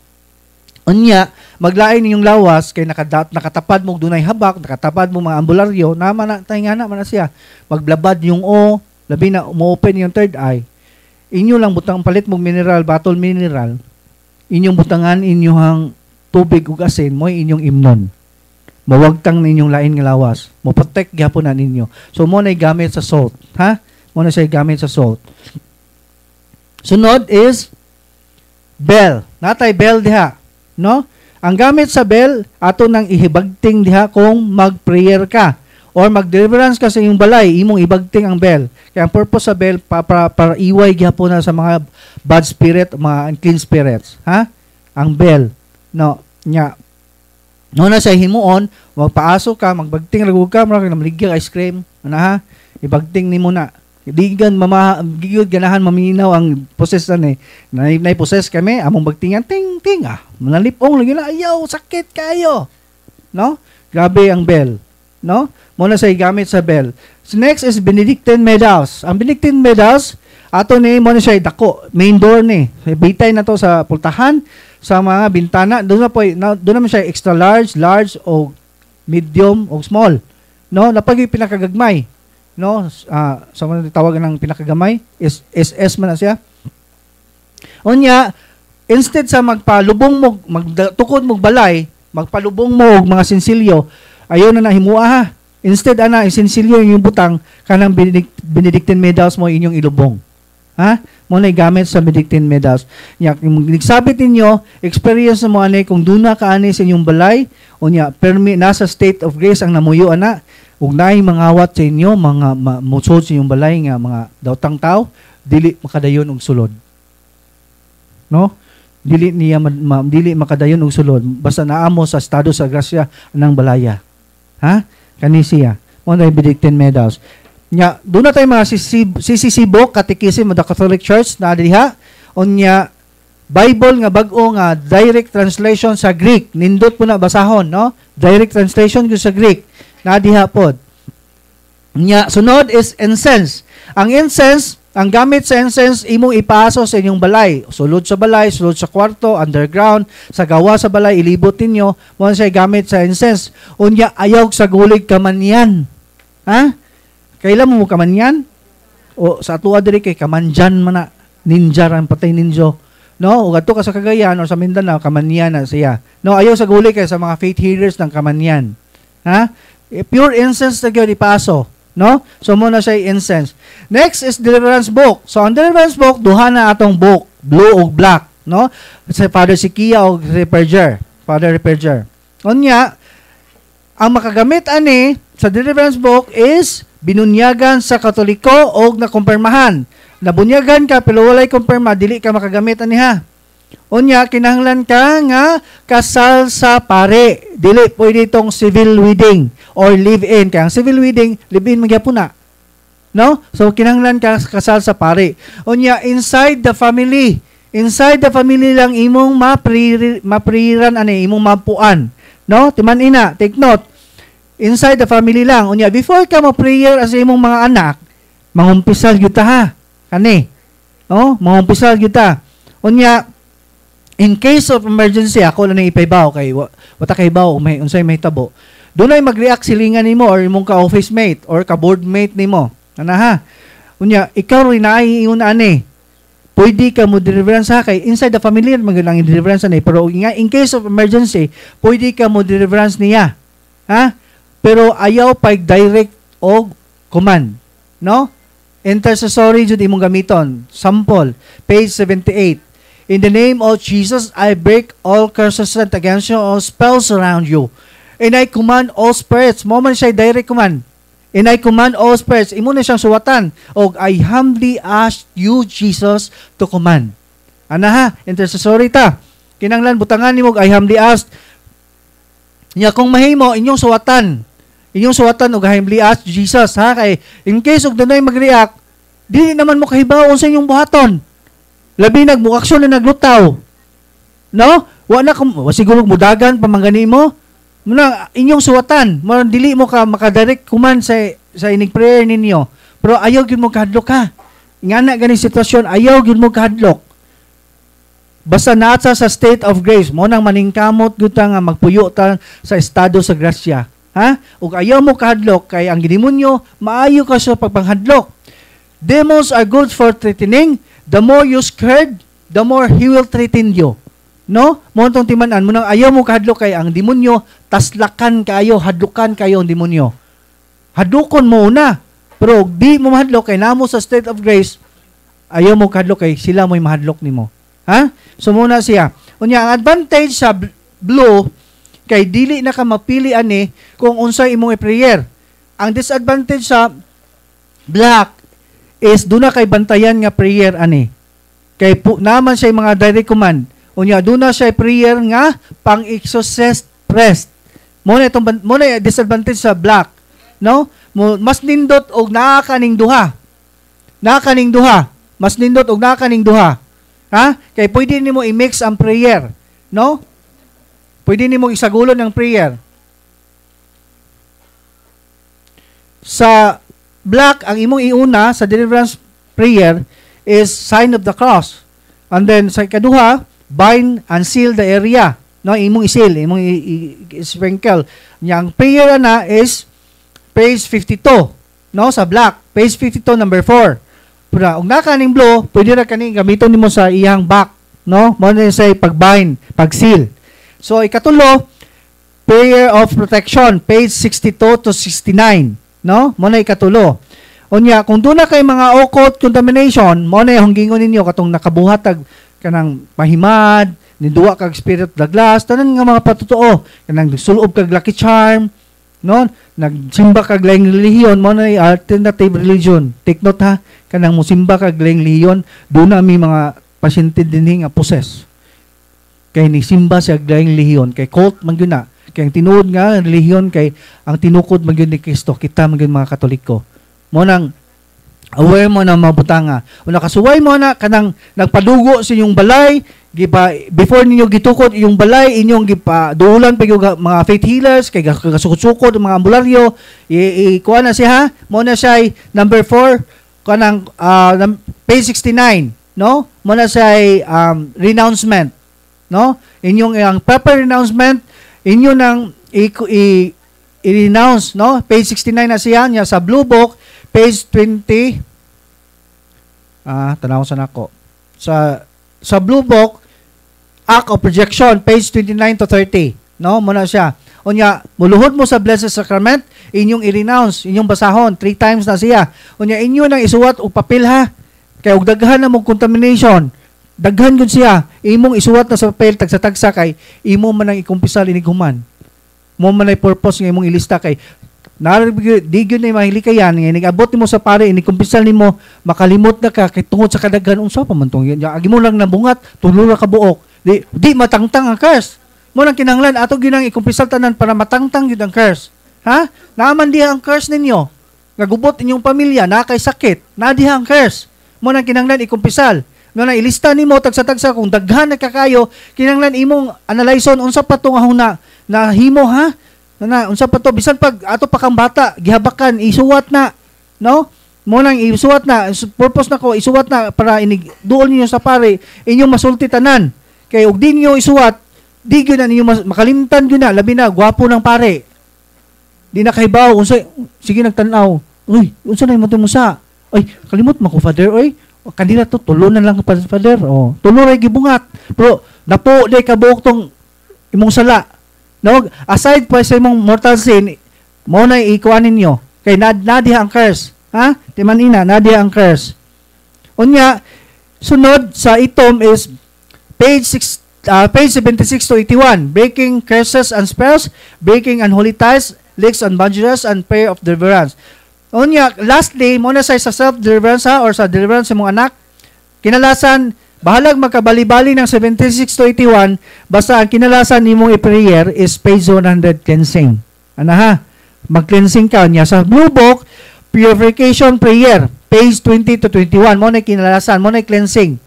unya maglain ninyong lawas kay nakatapad mo dunay habak, nakatapad mo mga ambularyo, naman na tahingana man na siya. Magblabad yung labi na mo-open yung third eye. Inyo lang butang palit mong mineral, bottle mineral. Inyong butangan inyong tubig ug asin mo inyong imnon. Mawagtang ninyong lain nga lawas. Mo protect gyapon na ninyo. So mo na gamit sa salt, ha? Mo na siya gamit sa salt. Sunod is bell. Natay bell diha, no? Ang gamit sa bell, ato nang ihibagting diha kung mag-prayer ka or mag-deliverance ka sa iyong balay, imong ibagting ang bell. Kaya ang purpose sa bell, para iway gyapon na sa mga bad spirit, mga unclean spirits. Ha? Ang bell. No, nya. No na sa himuon, magpaaso ka, magbagting ragug ka, marag namaligya ice cream. Ano ha? Ibagting nimo na. Digan gigud ganahan maminaw ang poses na nay poses kami among bagtingan ting manalipong lagi na ayaw sakit kayo, no? Grabe ang bell, no? Mo na say gamit sa bell. So next is Benedictine medals. Ang Benedictine medals ato ni mo na siya dako main door ni bitay na to sa pultahan sa mga bintana doon naman siya extra large o medium o small, no? Napag pinakagagmay, no? Sa mga tawagan ng pinakagamay is SS man na siya. Unya, instead sa magpalubong mo, magtukod mo balay, magpalubong mo og mga sinsilyo, ayaw na himuha ha. Instead ana sinsilyo yung butang kanang Benedictine medals mo inyong ilubong. Ha? Mo na gamit sa Benedictine medals. Nya nagsabit ninyo, experience mo ani kung duna ka ani sa inyong balay, unya nasa state of grace ang namuyo ana. Ug naay mangawat sa inyo, mga musod sa inyong balay nga mga daotang tao, dili makadayon og sulod. No? Dili makadayon og sulod basta naamo sa estado sa grasya ng balaya. Ha? Kani siya. Mo na Benedictine medals. Nya, doon na tayo mga sisibok, Catechism of the Catholic Church na diha. Unya, Bible nga bag-o nga direct translation sa Greek. Nindot po na basahon, no? Direct translation sa Greek. Na diha pod. Nya, sunod is incense. Ang incense, ang gamit sa incense, imong ipaso sa inyong balay. Sulod sa balay, sulod sa kwarto, underground, sa gawa sa balay, ilibot ninyo, mo siya gamit sa incense. Unya, ayaw sa gulig kamanyan. Ha? Kailan mo kamanyan? O sa atua diri kay kamanjan man na, ninja ran patay ninjo. No, ug adto ka sa Cagayan o sa Mindanao, kamanyan na siya. No, ayaw sa gulig kay sa mga faith healers ng kamanyan. Ha? Pure incense na gyud ipaso. No? So muna siya incense. Next is deliverance book. So ang deliverance book, duha na atong book, blue ug black, no? Si Father Sikia o Reperger, Father Reperger. Unya, ang makagamit ani sa deliverance book is binunyagan sa Katoliko o nakumpirmahan. Nabunyagan ka pero walay kumpirma, dili ka makagamit ani ha. Unya kinahanglan ka nga kasal sa pare. Dili pwede itong civil wedding or live-in. Kaya ang civil wedding, live-in magyapon na. No? So kinahanglan ka kasal sa pare. Unya inside the family. Inside the family lang imong mapriran ani, imong mapuan. No? Timan ina, take note. Inside the family lang. Unya before ka mo prayer as imong mga anak, mangumpisal gyud ta ha. Kani. Oh, mangumpisal gyud ta. Unya in case of emergency, ako lang ipaybaw kay wata kay baw may unsay may tabo. Dunay mag-react silingan nimo or imong ka-office mate or ka-board mate nimo. Ana ha. Unya ikaw rin ay iyon ani. Pwede ka mo deliverance ha kay inside the family magalang deliverance ani pero nga in case of emergency, pwede ka mo deliverance niya. Ha? Pero ayaw pag direct o command, no? Intercessory jud imong gamiton. Sample, page 78. In the name of Jesus, I break all curses sent against you, all spells around you. And I command all spirits. Mo man siya direct command. And I command all spirits. Imo na siyang suwatan. Og I humbly ask you, Jesus, to command. Ana ha, intercessory ta. Kinanglan butangan nimo I humbly ask. Nya kung mahimo inyong suwatan. Inyong suwatan og I humbly ask Jesus ha kay in case og dunay mag-react, dili naman mo kahibaw sa inyong buhaton. Labi nagmuaksyon na naglutaw. No? Wa na siguro mudagan pamangani mo. Muna inyong suwatan, mo dili mo ka makadirect command sa inig prayer ninyo. Pero ayaw gyud mo kahadlok ha. Ngana gani sitwasyon, ayaw gyud mo kahadlok. Basta naata sa state of grace, mo nang maningkamot gyud ta nga magpuyo ta sa estado sa grasya. Ha? Ug ayaw mo kahadlok kay ang demonyo maayo ka sa pagpanghadlok. Demons are good for threatening. The more you scared, the more he will threaten you. No? Mo tong timan-an mo nang ayaw mo kahadlok kay ang demonyo taslakan kayo, hadlukan kayo ang demonyo. Hadlukon mo una. Pero di mo mahadlok kay namo sa state of grace, ayaw mo kahadlok kay sila mo'y mahadlok nimo. Ha? So muna siya. Unya ang advantage sa blue kay dili na ka mapili ani kung unsay imong i-prayer. Ang disadvantage sa black is duna kay bantayan nga prayer ani. Kay naman siya mga direct command. Unya duna siya prayer nga pang-exorcist pressed. Mo na disadvantage sa black. No? Mas nindot og nakakaning duha. Nakakaning duha. Mas nindot og nakakaning duha. Ha? Kay pwede nimo i-mix ang prayer. No? Pwede nimo isagulon ng prayer. Sa black, ang imong iuna sa deliverance prayer is sign of the cross. And then sa ikaduha, bind and seal the area. No, imong isil, imong i-sprinkle. Yang prayer na is page 52. No, sa black, page 52 number 4. Pero og nakaning blue, pwede ra kani gamiton nimo sa iyang back, no? Mo na say pag-bind, pag-seal. So ikatulo, prayer of protection, page 62 to 69, no? Mo na ikatulo. Unya, kung doon na kay mga occult contamination, mo na yung gingon ninyo katong nakabuhatag kanang mahimad, niduwa kag spirit daglas, tanan nga mga patutuo, kanang sulob kag lucky charm, no? Nagsimba kag laing relihiyon, mo na alternative religion. Take note ha, kanang musimba kag laing relihiyon, doon na may mga pasyente dinhi nga possess. Kay ni simba siya laing relihiyon, kay cult man gyud na. Kay ang tinuod nga relihiyon kay ang tinukod man gyud ni Kristo, kita man gyud mga Katoliko. Mo nang aware mo na mabutanga. O nakasuway mo na kanang nagpadugo sa inyong balay, before ninyo gitukod yung balay, inyong gipaduulan pa yung mga faith healers, kay gasukod-sukod mga ambularyo, kuha na siya ha, mo na siya number 4, kanang page 69, no? Mo na siya renouncement, no? Inyong ang proper renouncement, inyo nang i-renounce, no? Page 69 na siya, niya sa blue book, page 20, tanaw sa nako. Sa blue book, Act of Rejection, page 29 to 30. No? Muna siya. Unya, muluhod mo sa Blessed Sacrament, inyong i-renounce, inyong basahon, 3 times na siya. Unya, inyo nang isuwat o papel ha. Kaya og daghan na mong contamination. Daghan yun siya. Imong isuwat na sa papel, tagsa-tagsa kay, imo man ang ikumpisal iniguman. mo man ay purpose nga imong ilista kay digyo na mahilikayan nga nag-abot nimo sa pare inikumpisal nimo makalimot na ka kay tungod sa kadaghan unsa pa man tong agi mo lang nabungat tulo ra ka buok di matangtang ang curse mo nang kinahanglan ato ginang ikumpisal tanan para matangtang gyud ang curse ha naaman diha ang curse ninyo nagubot inyong pamilya na kay sakit na diha ang curse mo nang kinahanglan ikumpisal no na ilista nimo tagsa-tagsa kung daghan na kakayo kinahanglan imong analyson unsa pa tong ahuna na himo ha na unsa pa to bisan pag ato pa kang bata gihabakan isuwat na no mo nang isuwat na purpose na ko isuwat na para inig duol ninyo sa pare inyong masulti tanan kay ug di niyo isuwat di gyud na ninyo makalimtan gyud na labi na gwapo ng pare di na kahibaw unsa sige nagtan-aw uy unsa na imong musa ay kalimot man ko father oy kanila to tulo na lang father oh tulo ray gibungat pero napo day kabuok tong imong sala. No, aside pa sa imong mortal sin, mo na ikuan ninyo kay nadiha ang curse. Ha? Di man ina, nadiha ang curse. Unya, sunod sa itom is page 76 to 81. Breaking curses and spells, breaking unholy ties, leaks and bandages, and prayer of deliverance. Unya, lastly, mo na sa self-deliverance or sa deliverance sa mong anak, kinalasan, bahalag magkabali-bali ng 76 to 81, basta ang kinalasan nimong i-prayer is page 100 cleansing. Ano ha? Mag-cleansing ka niya. Sa Blue Book, purification prayer, page 20 to 21. Mo na kinalasan, mo na cleansing.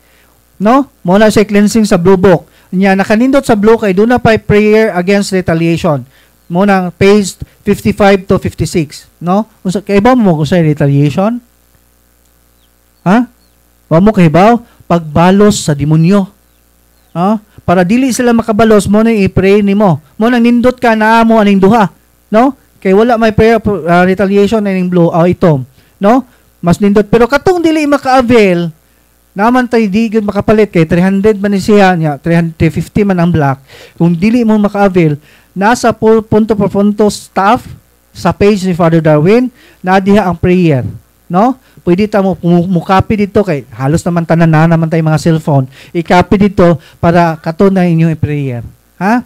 No? Mo na siya cleansing sa Blue Book. Niya, nakanindot sa Blue, kay doon na pa prayer against retaliation. Mo na page 55 to 56. No? Kaya ba mo kung sa retaliation? Ha? Ba mo kay ba? Pagbalos sa demonyo. Para dili sila makabalos mo na i-pray nimo. Mo nang nindot ka na mo aning duha, no? Kay wala may prayer retaliation aning blue item, no? Mas nindot pero katong dili maka-avail naman tay di gyud makapalit kay 300 man ni siya nya 350 man ang black. Kung dili mo maka-avail, nasa punto por punto staff sa page ni Father Darwin na diha ang prayer, no? Pwede ta mo copy dito kay halos naman tanan na naman tay mga cellphone. I-copy dito para kato na inyong prayer. Ha?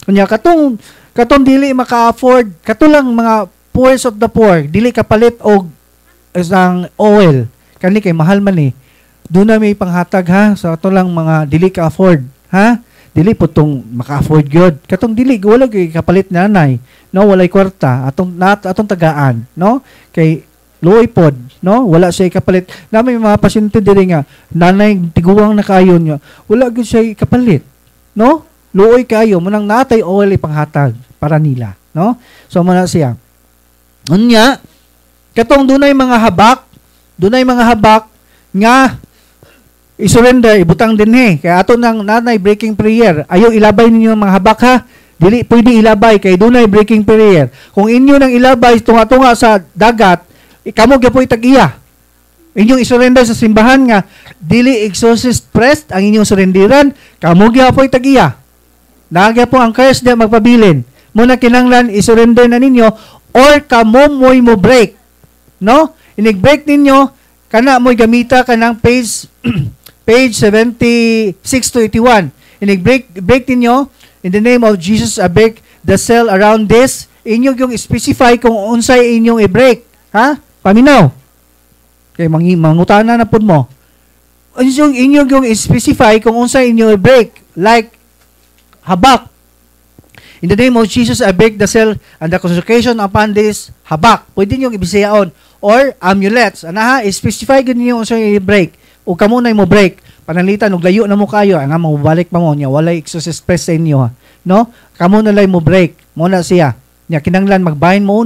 Kunya katong dili maka-afford, kato lang mga poors of the poor, dili kapalit og isang oil. Kani kay mahal man eh. Doon na may panghatag ha sa ato lang mga dili ka-afford, ha? Dili po tong maka-afford gyud. Katong dili wala gyud kapalit nanay, no? Walay kwarta atong tagaan, no? Kay luoy pod, no? Wala siya kapalit. May mga pasyente diri nga nanay tiguang na kayo niya. Wala gyud siya kapalit, no? Luoy kayo mo nang natay oil ipanghatag para nila, no? So mo na siya. Unya, katong dunay mga habak nga i-surrender, ibutang dinhi. Kaya ato nang nanay breaking prayer. Ayaw ilabay ninyo mga habak ha. Dili pwede ilabay kay dunay breaking prayer. Kung inyo nang ilabay tunga-tunga sa dagat, kamo gyapon tag-iya. Inyong isurrender sa simbahan nga dili exorcist priest ang inyong surrenderan, kamo gyapon tag-iya. Nagya po ang curse na magpabilin. Muna kinanglan isurrender na ninyo or kamo mo'y mo break. No? Inig-break ninyo kana mo'y gamita kanang page 76 to 81. Inig-break ninyo in the name of Jesus I break the cell around this. Inyong yung specify kung unsay inyong i-break. Ha? Paminaw. Kay mangutana na pud mo. Inyong yung specify kung unsa inyo i-break. Like habak. In the name of Jesus, I break the cell and the consecration upon this habak. Pwede nyo ibisayaon. Or amulets. Anaha, specify gud niyo unsa i-break. O kamo na mo break. Panalitan og layo na mo kayo. Nga mabalik pa mo niya. Walay exorcist press sa inyo. No? Kamo na lay mo break. Mo na siya. Nya kinanglan magbahin mo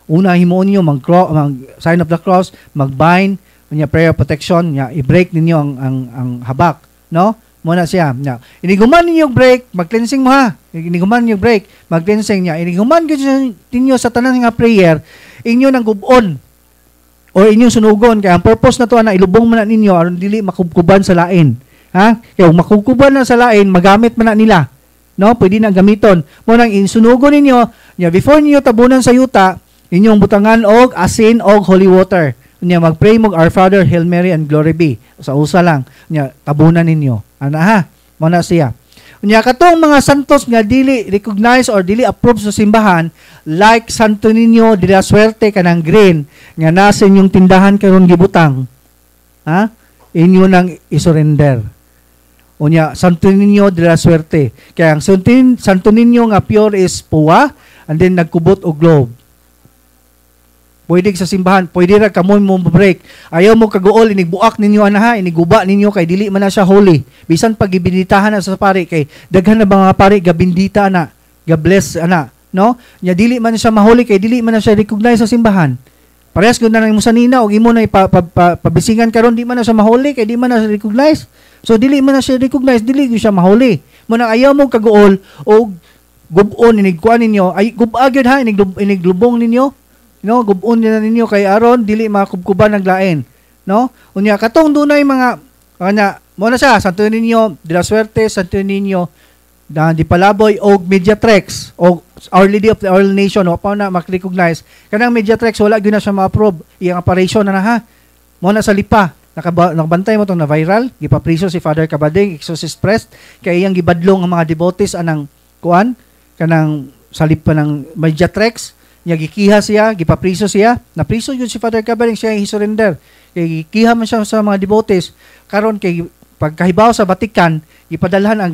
una himuon niyo mag sign of the cross, magbind, nya prayer protection, nya i-break ninyo ang habak, no? Muna siya. Nya iniguman ninyo break, mag-cleansing mo ha. Iniguman ninyo break, mag-cleansing nya. Iniguman gyud ninyo sa tanan nga prayer, inyo nang gubon o inyong sunugon kay ang purpose na to na ilubong man na ninyo aron dili makubkuban sa lain. Ha? Kay makubkuban na sa lain, magamit man na nila. No, pwede na gamiton. Mo nang insunugon ninyo, nya before ninyo tabunan sa yuta, inyong butangan og asin og holy water. Nya magpray mo Our Father, Hail Mary and Glory be. Sa usa lang nya tabunan ninyo. Ana ha? Mo na siya. Unya katong mga santos nga dili recognize or dili approve sa simbahan, like Santo Niño de la Suerte kanang green nga nasa inyong tindahan karon gibutang. Ha? Inyo nang isurrender. Unya Santo Niño de la Suerte. Kaya ang Santo Niño nga pure is puwa and then nagkubot og globe. Pwede sa simbahan, pwede ra kamo mo break. Ayaw mo kaguol inigbuak ninyo ana iniguba ninyo kay dili man na siya holy. Bisan pag gibinditahan na sa pari kay daghan na ba mga pari gabindita na, ga-bless ana, no? Nya dili man na siya mahuli kay dili man na siya recognize sa simbahan. Parehas gud na nang musanina og imo na pabisingan karon di man na siya mahuli kay di man na siya recognize. So dili man na siya recognize, dili gyud siya mahuli. Mo nang ayaw mo kaguol og gubon inigkuan ninyo, ay guba gyud ha iniglubong ninyo. No, gubon na ninyo kay aron dili makubkuban ng lain, no? Unya katong dunay mga mo na siya Santo Niño de la Suerte, Santo Niño di Palaboy og Mediatrex og Our Lady of the Oil Nation o pa na mak-recognize kanang Mediatrex wala gyud na siya ma-approve iyang operation na ha. Mo na sa lipa nakabantay mo tong na viral gipapriso si Father Cabading exorcist priest kay iyang gibadlong ang mga devotees anang kuan kanang sa lipa ng Mediatrex. Niya gikiha siya, gipapriso siya, napriso yun si Father Cabading siya i-surrender. Kay gikiha man siya sa mga devotees. Karon kay pagkahibaw sa Vatican, ipadalhan ang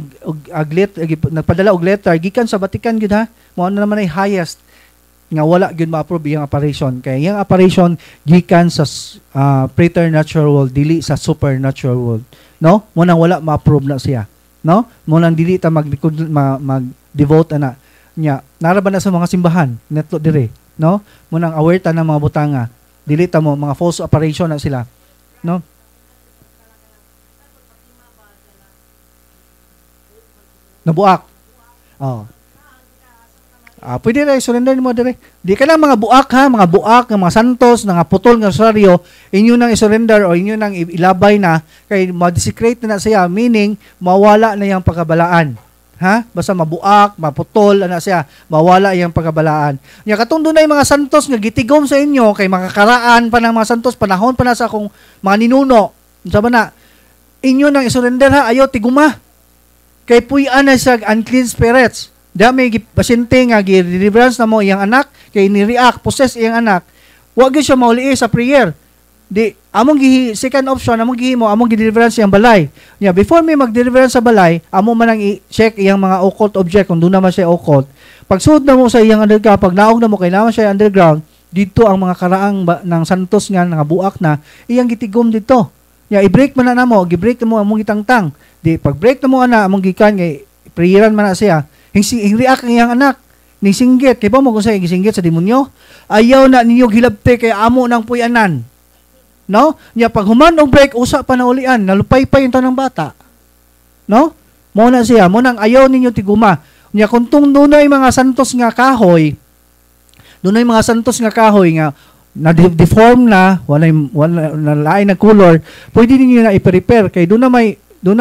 nagpadala og letter gikan sa Vatican gyud ha. Mao na naman ay highest nga wala gyud ma-approve iyang operation. Kay iyang operation gikan sa preternatural world dili sa supernatural world. No? Mo nang wala ma-approve na siya. No? Mo nang dili ta mag-devote ana nya naraban na sa mga simbahan netlo dire, no? Munang aware ta ng mga butanga dili ta mo mga false operation na sila, no? Nabuak. Pwede ra surrender mo dire. Di ka lang mga buak ha, mga buak ng mga santos, nga putol nga rosaryo, inyo nang i-surrender o inyo nang ilabay na kay ma-desecrate na siya, meaning mawala na yang pagkabalaan. Ha? Basta mabuak, maputol, ana siya, mawala iyang pagkabalaan. Nya katong dunay mga santos nga gitigom sa inyo kay makakaraan pa ng mga santos panahon pa na sa akong mga ninuno. Unsa ba na? Inyo nang isurrender ha, ayo tiguma. Kay puy-an na sa unclean spirits. Dami pasyente nga gi-deliverance na mo iyang anak kay ni-react possess iyang anak. Wa gyud siya mauli sa prayer. Di among second option among gihimo among gi-deliverance yang balay. Yeah, before may mag-deliverance sa balay, amo man ang i-check iyang mga occult object kung doon naman siya occult. Pag suod na mo sa iyang underground, pag naog na mo kailangan siya underground, dito ang mga karaang ng santos nga nga buak na iyang gitigom dito. Yeah, i-break man na namo, gi-break mo among itangtang. Di pag break na mo ana among gikan kay prayeran man na siya. Hing-react ang iyang anak. Ni singgit, kay ba mo kung sa gisinggit sa demonyo? Ayaw na ninyo gilabte kay amo nang puyanan. No? Nya pag human og break usa pa na ulian, nalupay-pay yung tanang bata. No? Mo na siya, mo nang ayaw ninyo tiguma. Nya kung dunay mga santos nga kahoy, dunay mga santos nga kahoy nga na-deform na, wala lain na color, pwede ninyo na i-repair kay doon na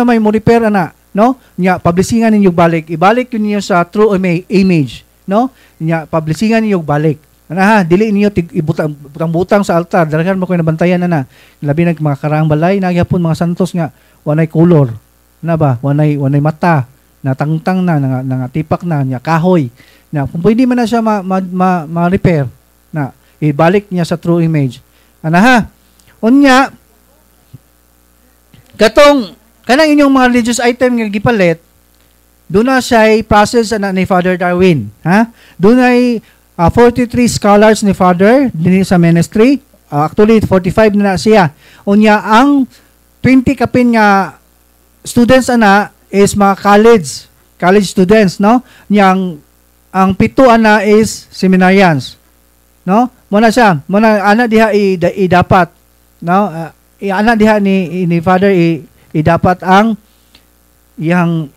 may mo repair ana, no? Nya publishingan ninyo balik, ibalik yun niyo sa true image, no? Nya publishingan ninyo balik. Ana ha, dili niyo ibutang-butang sa altar, dalagan mo koy nabantayan na. Labi nag mga karaang balay nagyapon mga santos nga wanay color. Na ba? Wanay mata, natangtang na, nangatipak na, nya kahoy. Na kung pwede man na siya ma-repair, na ibalik niya sa true image. Ana ha? Unya katong kanang inyong mga religious item nga gipalit, doon na siya process ni Father Darwin, ha? Doon ay 43 scholars ni Father din sa ministry. Actually 45 na siya. Unya ang 20 kapin nga students ana is mga college students, no? Yang ang 7 ana is seminarians, no? Muna siya, ana diha dapat, no? Ana diha ni Father dapat ang iyang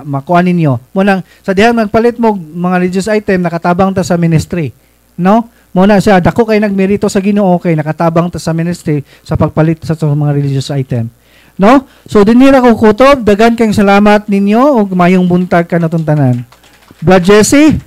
makuha ninyo. Munang sa diha magpalit mo mga religious item nakatabang ta sa ministry, no? Muna siya dako kay nagmerito sa Ginoo kay nakatabang ta sa ministry sa pagpalit sa mga religious item, no? So dinira ko kutob, dagan kang salamat ninyo ug mayong buntag kanatong tanan. Brother Jesse.